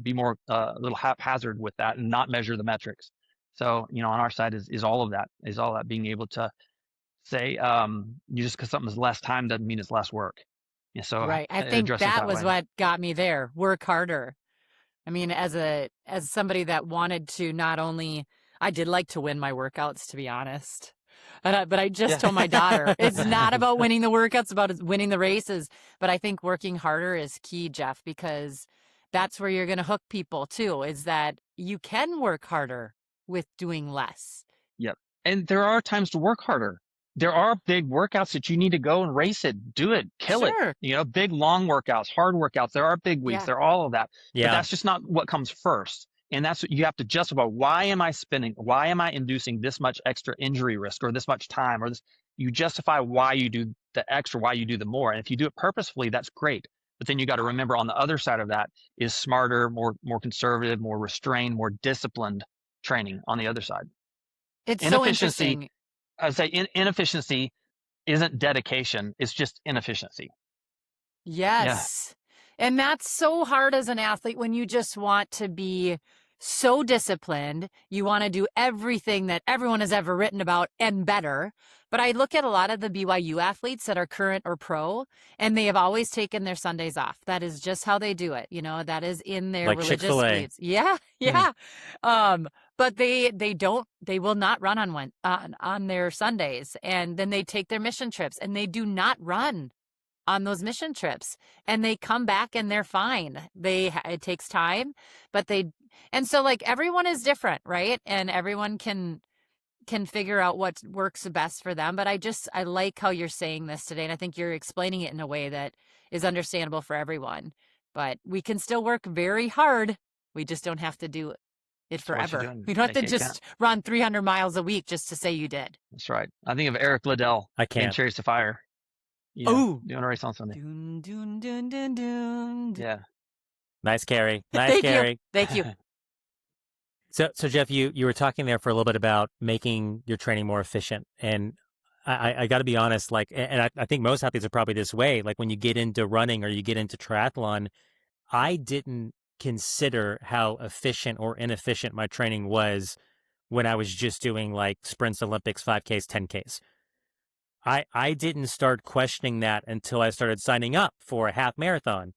be more a little haphazard with that and not measure the metrics. So, on our side is all of that, being able to say, just because something is less time doesn't mean it's less work. Yeah, so right. I think that was what got me there. Work harder. I mean, as somebody that wanted to not only, I did like to win my workouts, to be honest. But I just told my daughter, it's not about winning the workouts, it's about winning the races. But I think working harder is key, Jeff, because that's where you're going to hook people too, is that you can work harder with doing less. Yep. And there are times to work harder. There are big workouts that you need to go and race it, do it, kill it. Big, long workouts, hard workouts. There are big weeks. There are all of that. Yeah. But that's just not what comes first. And that's what you have to justify. Why am I inducing this much extra injury risk or this much time or this? You justify why you do the extra, why you do the more. And if you do it purposefully, that's great. But then you got to remember on the other side of that is smarter, more conservative, more restrained, more disciplined training on the other side. It's so interesting. I would say inefficiency isn't dedication. It's just inefficiency. Yes. Yeah. And that's so hard as an athlete when you just want to be so disciplined. You want to do everything that everyone has ever written about and better. But I look at a lot of the BYU athletes that are current or pro, and they have always taken their Sundays off. That is just how they do it. That is in their like religious Chick-fil-A. beliefs. Yeah. Yeah. But they will not run on their Sundays. And then they take their mission trips and they do not run on those mission trips, and they come back and they're fine. It takes time, and so like everyone is different, right? And everyone can figure out what works best for them. But I like how you're saying this today. And I think you're explaining it in a way that is understandable for everyone, but we can still work very hard. We just don't have to do it forever. We don't have to just run 300 miles a week just to say you did. That's right. I think of Eric Liddell. I can't. Chariots of Fire. Doing a race on Sunday. Dun, dun, dun, dun, dun. Yeah. Nice, Carrie. Nice, Carrie. Thank you. So Jeff, you were talking there for a little bit about making your training more efficient. And I got to be honest, and I think most athletes are probably this way. Like when you get into running or you get into triathlon, I didn't consider how efficient or inefficient my training was when I was just doing like sprints, Olympics, 5Ks, 10Ks. I didn't start questioning that until I started signing up for a half marathon.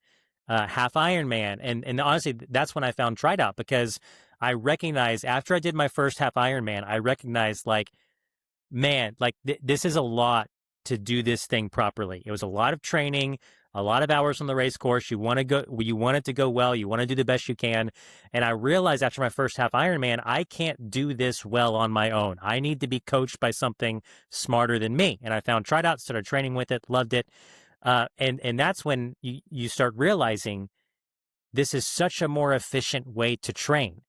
half Ironman. And honestly, that's when I found TriDot, because I recognized after I did my first half Ironman, I recognized like, man, like this is a lot to do this thing properly. It was a lot of training, a lot of hours on the race course. You want it to go well. You want to do the best you can. And I realized after my first half Ironman, I can't do this well on my own. I need to be coached by something smarter than me. And I found TriDot, started training with it, loved it. And that's when you start realizing this is such a more efficient way to train.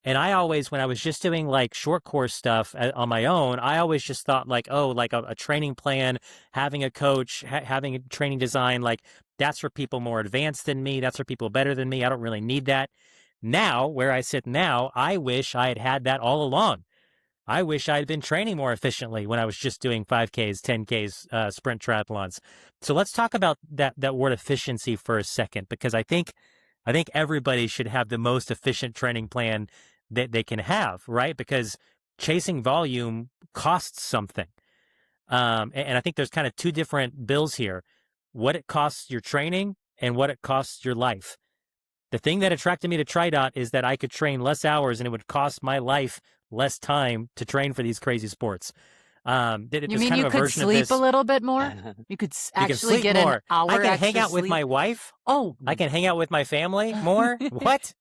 And I always, when I was just doing like short course stuff on my own, I always just thought like, oh, like a training plan, having a coach, having a training design, like that's for people more advanced than me. That's for people better than me. I don't really need that. Now, where I sit now, I wish I had had that all along. I wish I had been training more efficiently when I was just doing 5Ks, 10Ks, sprint triathlons. So let's talk about that word efficiency for a second, because I think everybody should have the most efficient training plan that they can have, right? Because chasing volume costs something. And I think there's kind of two different bills here: what it costs your training and what it costs your life. The thing that attracted me to TriDot is that I could train less hours and it would cost my life less time to train for these crazy sports. You mean you could sleep a little bit more? You could actually get an hour. I can hang out with my wife. Oh, I can hang out with my family more. What?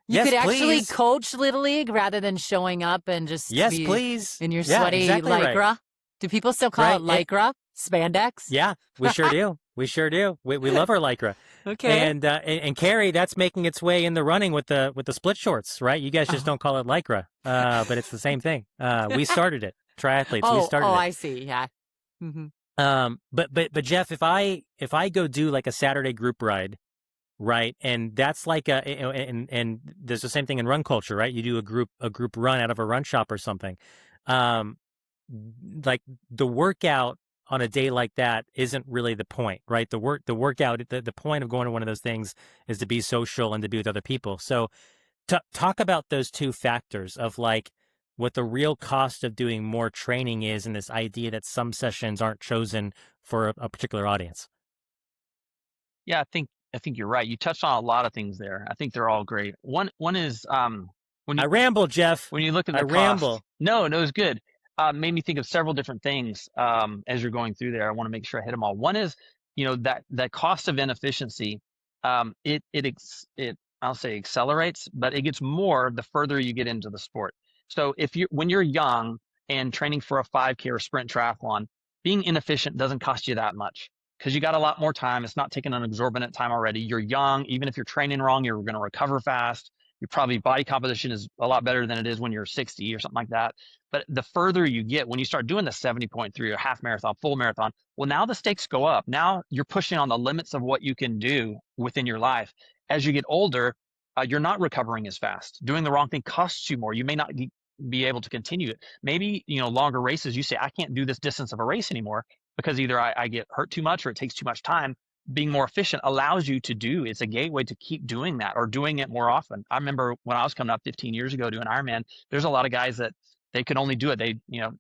You yes, could actually please. coach Little League rather than showing up and just yes, please. In your sweaty exactly lycra. Right. Do people still call it lycra? Spandex? Yeah, we sure do. We sure do. We love our lycra. Okay. And Carrie, that's making its way in the running with the split shorts, right? You guys just don't call it lycra, but it's the same thing. We started it. Triathletes. We started it. I see. Yeah. Mm-hmm. But Jeff, if I go do like a Saturday group ride, right, and that's like and there's the same thing in run culture, right? You do a group run out of a run shop or something. Like the workout on a day like that isn't really the point, right? The workout, the point of going to one of those things is to be social and to be with other people. So talk about those two factors of like what the real cost of doing more training is, and this idea that some sessions aren't chosen for a particular audience. Yeah, I think you're right. You touched on a lot of things there. I think they're all great. One is when you I ramble, Jeff. when you look at the I cost. ramble. No, it was good. Made me think of several different things as you're going through there. I want to make sure I hit them all. One is, that cost of inefficiency. It I'll say accelerates, but it gets more the further you get into the sport. So when you're young and training for a 5K or sprint triathlon, being inefficient doesn't cost you that much because you got a lot more time. It's not taking an exorbitant time already. You're young. Even if you're training wrong, you're going to recover fast. Your probably body composition is a lot better than it is when you're 60 or something like that. But the further you get, when you start doing the 70.3 or half marathon, full marathon, well, now the stakes go up. Now you're pushing on the limits of what you can do within your life. As you get older, you're not recovering as fast. Doing the wrong thing costs you more. You may not be able to continue it. Maybe, longer races, you say, I can't do this distance of a race anymore because either I get hurt too much or it takes too much time. Being more efficient allows you to it's a gateway to keep doing that or doing it more often. I remember when I was coming up 15 years ago doing Ironman, there's a lot of guys that they could only do it. They,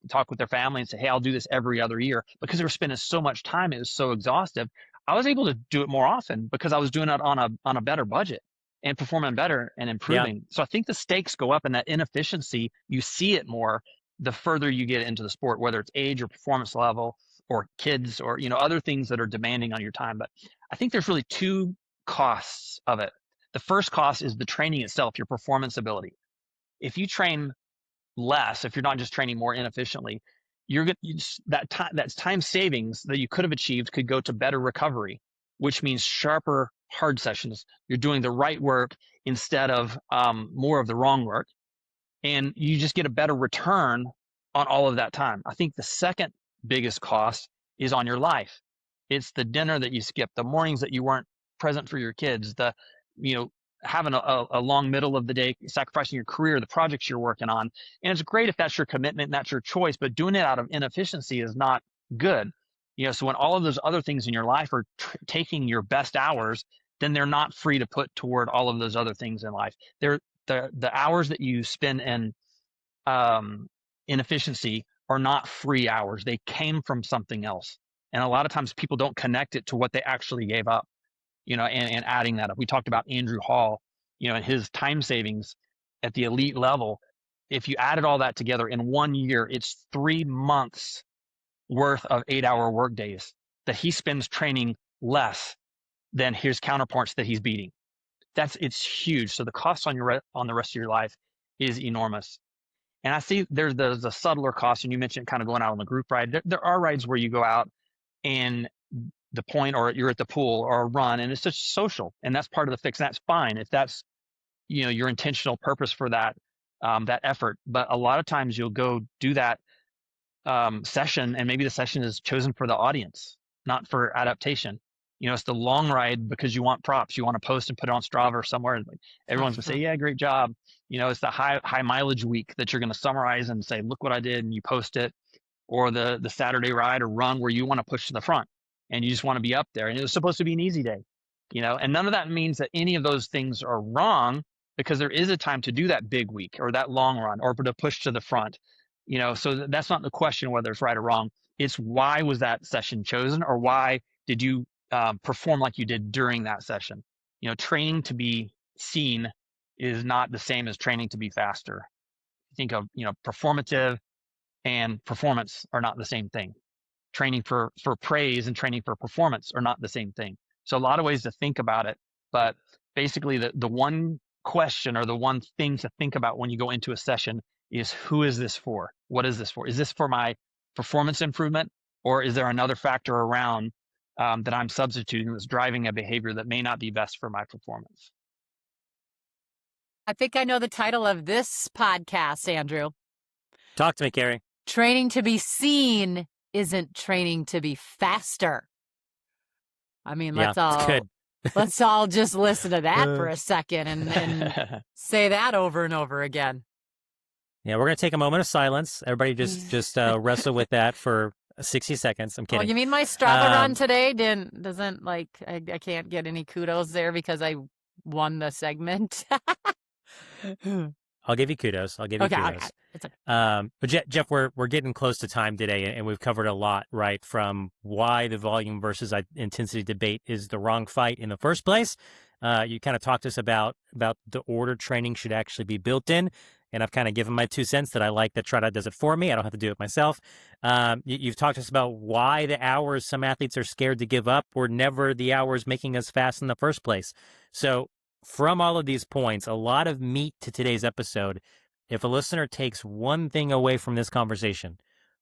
talk with their family and say, hey, I'll do this every other year because they were spending so much time. It was so exhaustive. I was able to do it more often because I was doing it on a better budget and performing better and improving. Yeah. So I think the stakes go up and that inefficiency, you see it more the further you get into the sport, whether it's age or performance level or kids or, other things that are demanding on your time. But I think there's really two costs of it. The first cost is the training itself, your performance ability. If you train less, if you're not just training more inefficiently, that's time savings that you could have achieved could go to better recovery, which means sharper hard sessions. You're doing the right work instead of more of the wrong work. And you just get a better return on all of that time. I think the second biggest cost is on your life. It's the dinner that you skipped, the mornings that you weren't present for your kids, the, having a long middle of the day, sacrificing your career, the projects you're working on. And it's great if that's your commitment and that's your choice, but doing it out of inefficiency is not good. So when all of those other things in your life are taking your best hours, then they're not free to put toward all of those other things in life. They're the hours that you spend in inefficiency are not free hours. They came from something else. And a lot of times people don't connect it to what they actually gave up. and adding that up. We talked about Andrew Hall, and his time savings at the elite level. If you added all that together in 1 year, it's 3 months worth of 8-hour work days that he spends training less than his counterparts that he's beating. It's huge. So the cost on the rest of your life is enormous. And I see there's a subtler cost, and you mentioned kind of going out on the group ride. There are rides where you go out and the point, or you're at the pool or a run, and it's just social, and that's part of the fix. And that's fine if that's your intentional purpose for that effort. But a lot of times you'll go do that session, and maybe the session is chosen for the audience, not for adaptation. It's the long ride because you want props. You want to post and put it on Strava or somewhere. And everyone's going to say, yeah, great job. It's the high mileage week that you're going to summarize and say, look what I did, and you post it. Or the Saturday ride or run where you want to push to the front and you just want to be up there. And it was supposed to be an easy day, and none of that means that any of those things are wrong, because there is a time to do that big week or that long run or to push to the front. So that's not the question whether it's right or wrong. It's why was that session chosen, or why did you perform like you did during that session? Training to be seen is not the same as training to be faster. Think of, performative and performance are not the same thing. Training for praise and training for performance are not the same thing. So a lot of ways to think about it, but basically the one question or the one thing to think about when you go into a session is, who is this for? What is this for? Is this for my performance improvement, or is there another factor around that I'm substituting that's driving a behavior that may not be best for my performance? I think I know the title of this podcast, Andrew. Talk to me, Carrie. Training to be seen isn't training to be faster. I mean, let's all just listen to that for a second and say that over and over again. Yeah, we're going to take a moment of silence. Everybody just wrestle with that for 60 seconds. I'm kidding. Oh, you mean my Strava run today I can't get any kudos there because I won the segment? I'll give you kudos. I'll give you kudos. Okay. It's okay. But Jeff, we're getting close to time today, and we've covered a lot, right? From why the volume versus intensity debate is the wrong fight in the first place. You kind of talked to us about the order training should actually be built in, and I've kind of given my 2 cents that I like that TriDot does it for me. I don't have to do it myself. You've talked to us about why the hours some athletes are scared to give up were never the hours making us fast in the first place. So from all of these points, a lot of meat to today's episode. If a listener takes one thing away from this conversation,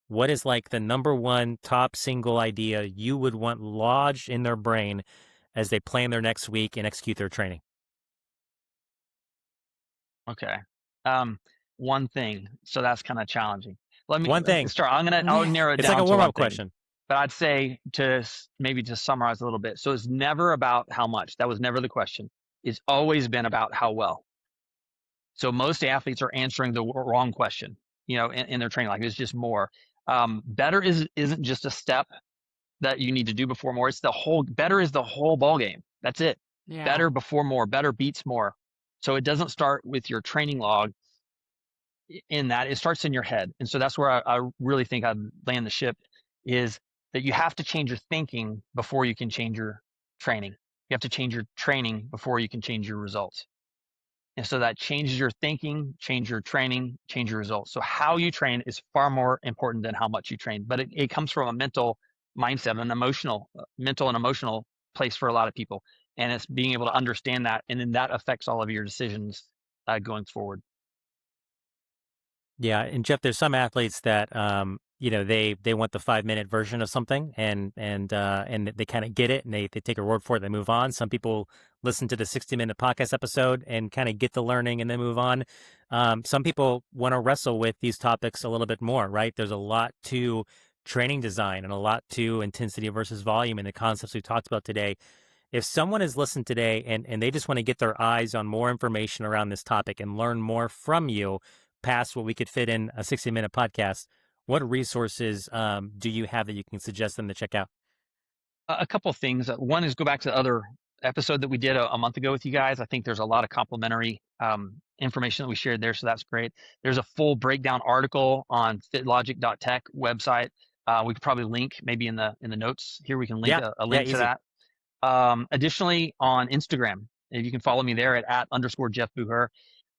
what is like the number one top single idea you would want lodged in their brain as they plan their next week and execute their training? Okay. One thing. So that's kind of challenging. One thing. Start. I'll narrow it down. It's like a warm-up question. But I'd say to summarize a little bit. So it's never about how much. That was never the question. It's always been about how well. So most athletes are answering the wrong question, in their training. Like, it's just more. Better isn't just a step that you need to do before more. It's better is the whole ball game. That's it. Yeah. Better before more. Better beats more. So it doesn't start with your training log in that. It starts in your head. And so that's where I really think I'd land the ship, is that you have to change your thinking before you can change your training. You have to change your training before you can change your results. And so that changes your thinking, change your training, change your results. So how you train is far more important than how much you train. But it comes from a mental mindset, mental and emotional place for a lot of people. And it's being able to understand that. And then that affects all of your decisions going forward. Yeah. And Jeff, there's some athletes that, they want the 5-minute version of something and they kind of get it and they take a word for it. They move on. Some people listen to the 60-minute podcast episode and kind of get the learning and then move on. Some people want to wrestle with these topics a little bit more, right? There's a lot to training design and a lot to intensity versus volume and the concepts we talked about today. If someone has listened today and they just want to get their eyes on more information around this topic and learn more from you past what we could fit in a 60-minute podcast, what resources do you have that you can suggest them to check out? A couple of things. One is go back to the other episode that we did a month ago with you guys. I think there's a lot of complementary information that we shared there, so that's great. There's a full breakdown article on fitlogic.tech website. We could probably link maybe in the notes here. We can link a link to that. Additionally, on Instagram, if you can follow me there at _ Jeff Buher.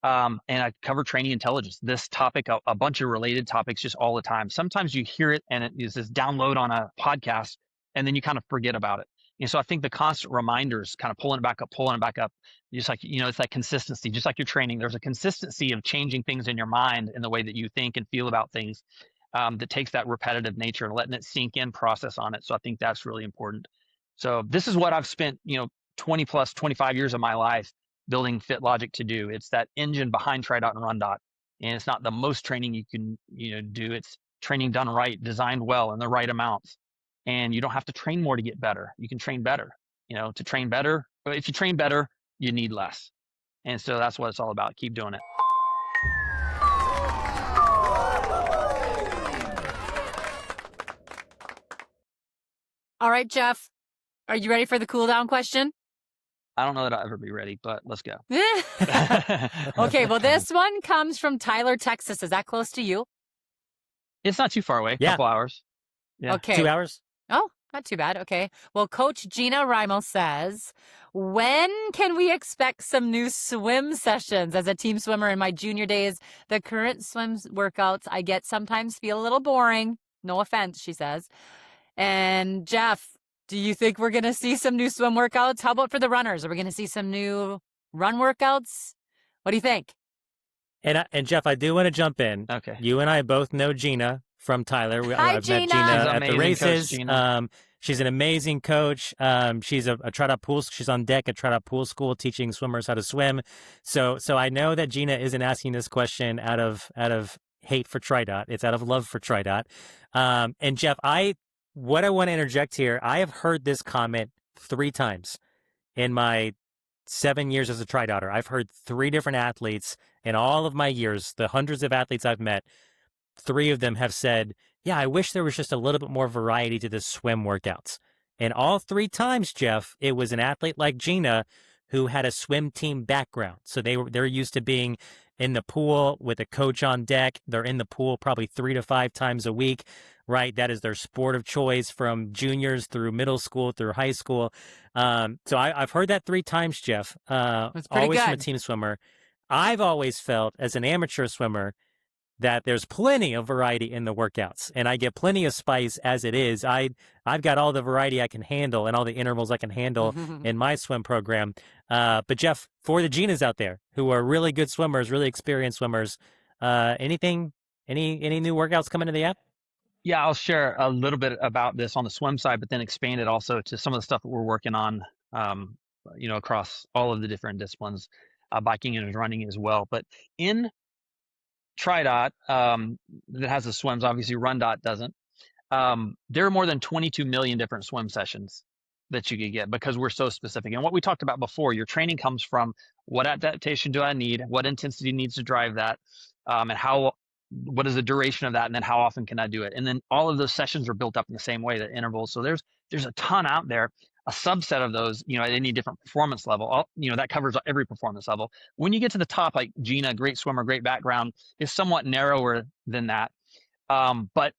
And I cover training intelligence, this topic, a bunch of related topics just all the time. Sometimes you hear it and it is this download on a podcast, and then you kind of forget about it. And so I think the constant reminders, kind of pulling it back up, just like, it's that consistency, just like your training, there's a consistency of changing things in your mind and the way that you think and feel about things, that takes that repetitive nature and letting it sink in, process on it. So I think that's really important. So this is what I've spent, 20 plus 25 years of my life building FitLogic to do. It's that engine behind TriDot and RunDot. And it's not the most training you can, do. It's training done right, designed well, in the right amounts. And you don't have to train more to get better. You can train better, to train better. But if you train better, you need less. And so that's what it's all about. Keep doing it. All right, Jeff, are you ready for the cool down question? I don't know that I'll ever be ready, but let's go. Okay, well, this one comes from Tyler, Texas. Is that close to you? It's not too far away. Yeah. Couple hours. Yeah. Okay. 2 hours? Oh, not too bad. Okay. Well, Coach Gina Reimel says, when can we expect some new swim sessions? As a team swimmer in my junior days, the current swim workouts I get sometimes feel a little boring. No offense, she says. And Jeff, do you think we're going to see some new swim workouts? How about for the runners? Are we going to see some new run workouts? What do you think? And Jeff, I do want to jump in. Okay. You and I both know Gina from Tyler. Hi, I've Gina. met Gina She's at amazing the races. coach, Gina. She's an amazing coach. She's a TriDot pool. She's on deck at TriDot Pool School teaching swimmers how to swim. So I know that Gina isn't asking this question out of hate for TriDot. It's out of love for TriDot. And Jeff, what I want to interject here, I have heard this comment 3 times in my 7 years as a TriDotter. I've heard 3 different athletes in all of my years, the hundreds of athletes I've met. 3 of them have said, yeah, I wish there was just a little bit more variety to the swim workouts. And all 3 times, Jeff, it was an athlete like Gina who had a swim team background. So they're used to being in the pool with a coach on deck. They're in the pool probably 3 to 5 times a week, right? That is their sport of choice from juniors through middle school, through high school. So I've heard that 3 times, Jeff, That's pretty always good. from a team swimmer. I've always felt as an amateur swimmer that there's plenty of variety in the workouts, and I get plenty of spice as it is. I've got all the variety I can handle and all the intervals I can handle in my swim program. But Jeff, for the Ginas out there who are really good swimmers, really experienced swimmers, any new workouts coming to the app? Yeah, I'll share a little bit about this on the swim side, but then expand it also to some of the stuff that we're working on, across all of the different disciplines, biking and running as well. But in TriDot, that has the swims, obviously RunDot doesn't. There are more than 22 million different swim sessions that you could get because we're so specific. And what we talked about before, your training comes from what adaptation do I need, what intensity needs to drive that, and what is the duration of that, and then how often can I do it? And then all of those sessions are built up in the same way, the intervals. So there's a ton out there. A subset of those, at any different performance level, that covers every performance level. When you get to the top, like Gina, great swimmer, great background, is somewhat narrower than that. But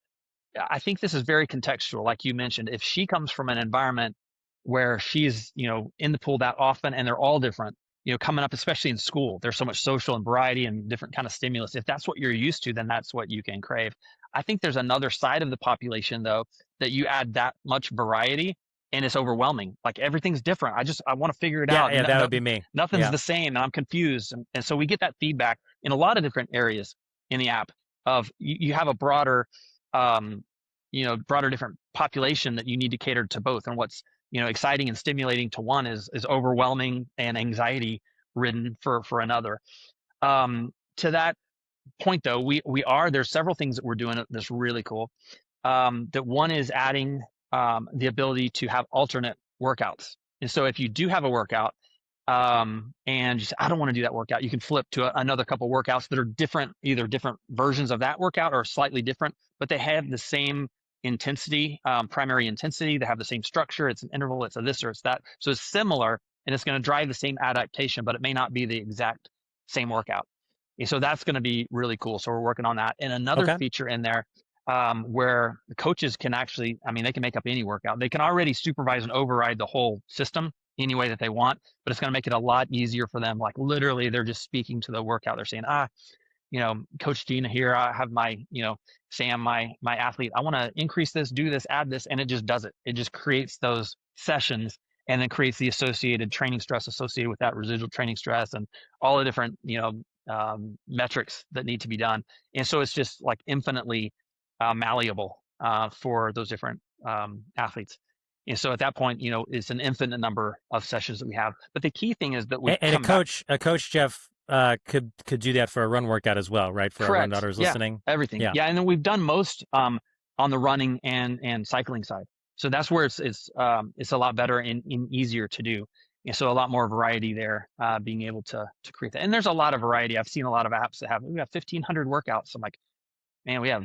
I think this is very contextual. Like you mentioned, if she comes from an environment where she's, in the pool that often, and they're all different, coming up, especially in school, there's so much social and variety and different kind of stimulus. If that's what you're used to, then that's what you can crave. I think there's another side of the population, though, that you add that much variety and it's overwhelming. Like everything's different. I want to figure it out. Yeah, that would be me. Nothing's the same, and I'm confused. And so we get that feedback in a lot of different areas in the app of you have a broader different population that you need to cater to both. And what's, exciting and stimulating to one is overwhelming and anxiety ridden for another. To that point though, there's several things that we're doing that's really cool. That one is adding the ability to have alternate workouts. And so if you do have a workout and you say, I don't want to do that workout, you can flip to another couple workouts that are different, either different versions of that workout or slightly different, but they have the same intensity, primary intensity. They have the same structure. It's an interval, it's a this or it's that. So it's similar and it's going to drive the same adaptation, but it may not be the exact same workout. And so that's going to be really cool. So we're working on that. And another feature in there where the coaches can actually, I mean, they can make up any workout. They can already supervise and override the whole system any way that they want, but it's going to make it a lot easier for them. Like literally, they're just speaking to the workout. They're saying, Coach Gina here, I have my, Sam, my athlete, I want to increase this, do this, add this, and it just does it. It just creates those sessions and then creates the associated training stress associated with that residual training stress and all the different, metrics that need to be done. And so it's just like infinitely malleable for those different athletes. And so at that point, it's an infinite number of sessions that we have. But the key thing is that we and a coach, Jeff, could do that for a run workout as well, right? For our correct. RunDotters Yeah, listening. everything. Yeah, and then we've done most on the running and cycling side. So that's where it's a lot better and easier to do. And so a lot more variety there, being able to create that. And there's a lot of variety. I've seen a lot of apps that we have 1,500 workouts. I'm like, man, we have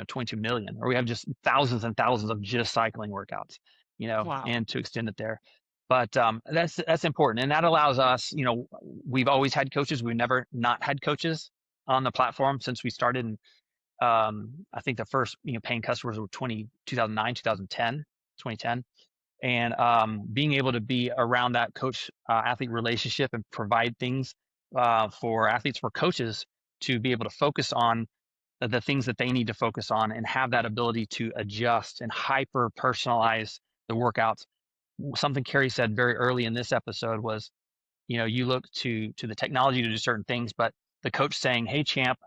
22 million, or we have just thousands and thousands of just cycling workouts, Wow. and to extend it there. But that's important, and that allows us. We've always had coaches. We've never not had coaches on the platform since we started. And I think the first paying customers were 2009, 2010, 2010. And being able to be around that coach athlete relationship and provide things for athletes, for coaches to be able to focus on the things that they need to focus on and have that ability to adjust and hyper personalize the workouts. Something Carrie said very early in this episode was, you look to the technology to do certain things, but the coach saying, hey champ,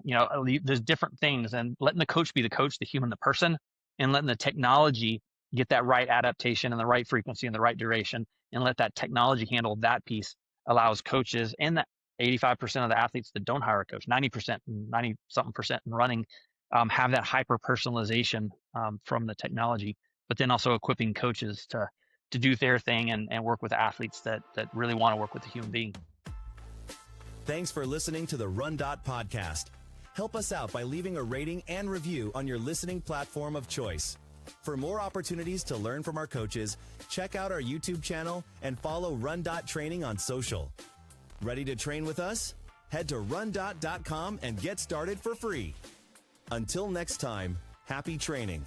there's different things, and letting the coach be the coach, the human, the person, and letting the technology get that right adaptation and the right frequency and the right duration, and let that technology handle that piece, allows coaches and that 85% of the athletes that don't hire a coach, 90%, 90 something percent in running, have that hyper personalization from the technology, but then also equipping coaches to do their thing and work with athletes that really want to work with the human being. Thanks for listening to the RunDot podcast. Help us out by leaving a rating and review on your listening platform of choice. For more opportunities to learn from our coaches, check out our YouTube channel and follow RunDot Training on social. Ready to train with us? Head to rundot.com and get started for free. Until next time, happy training.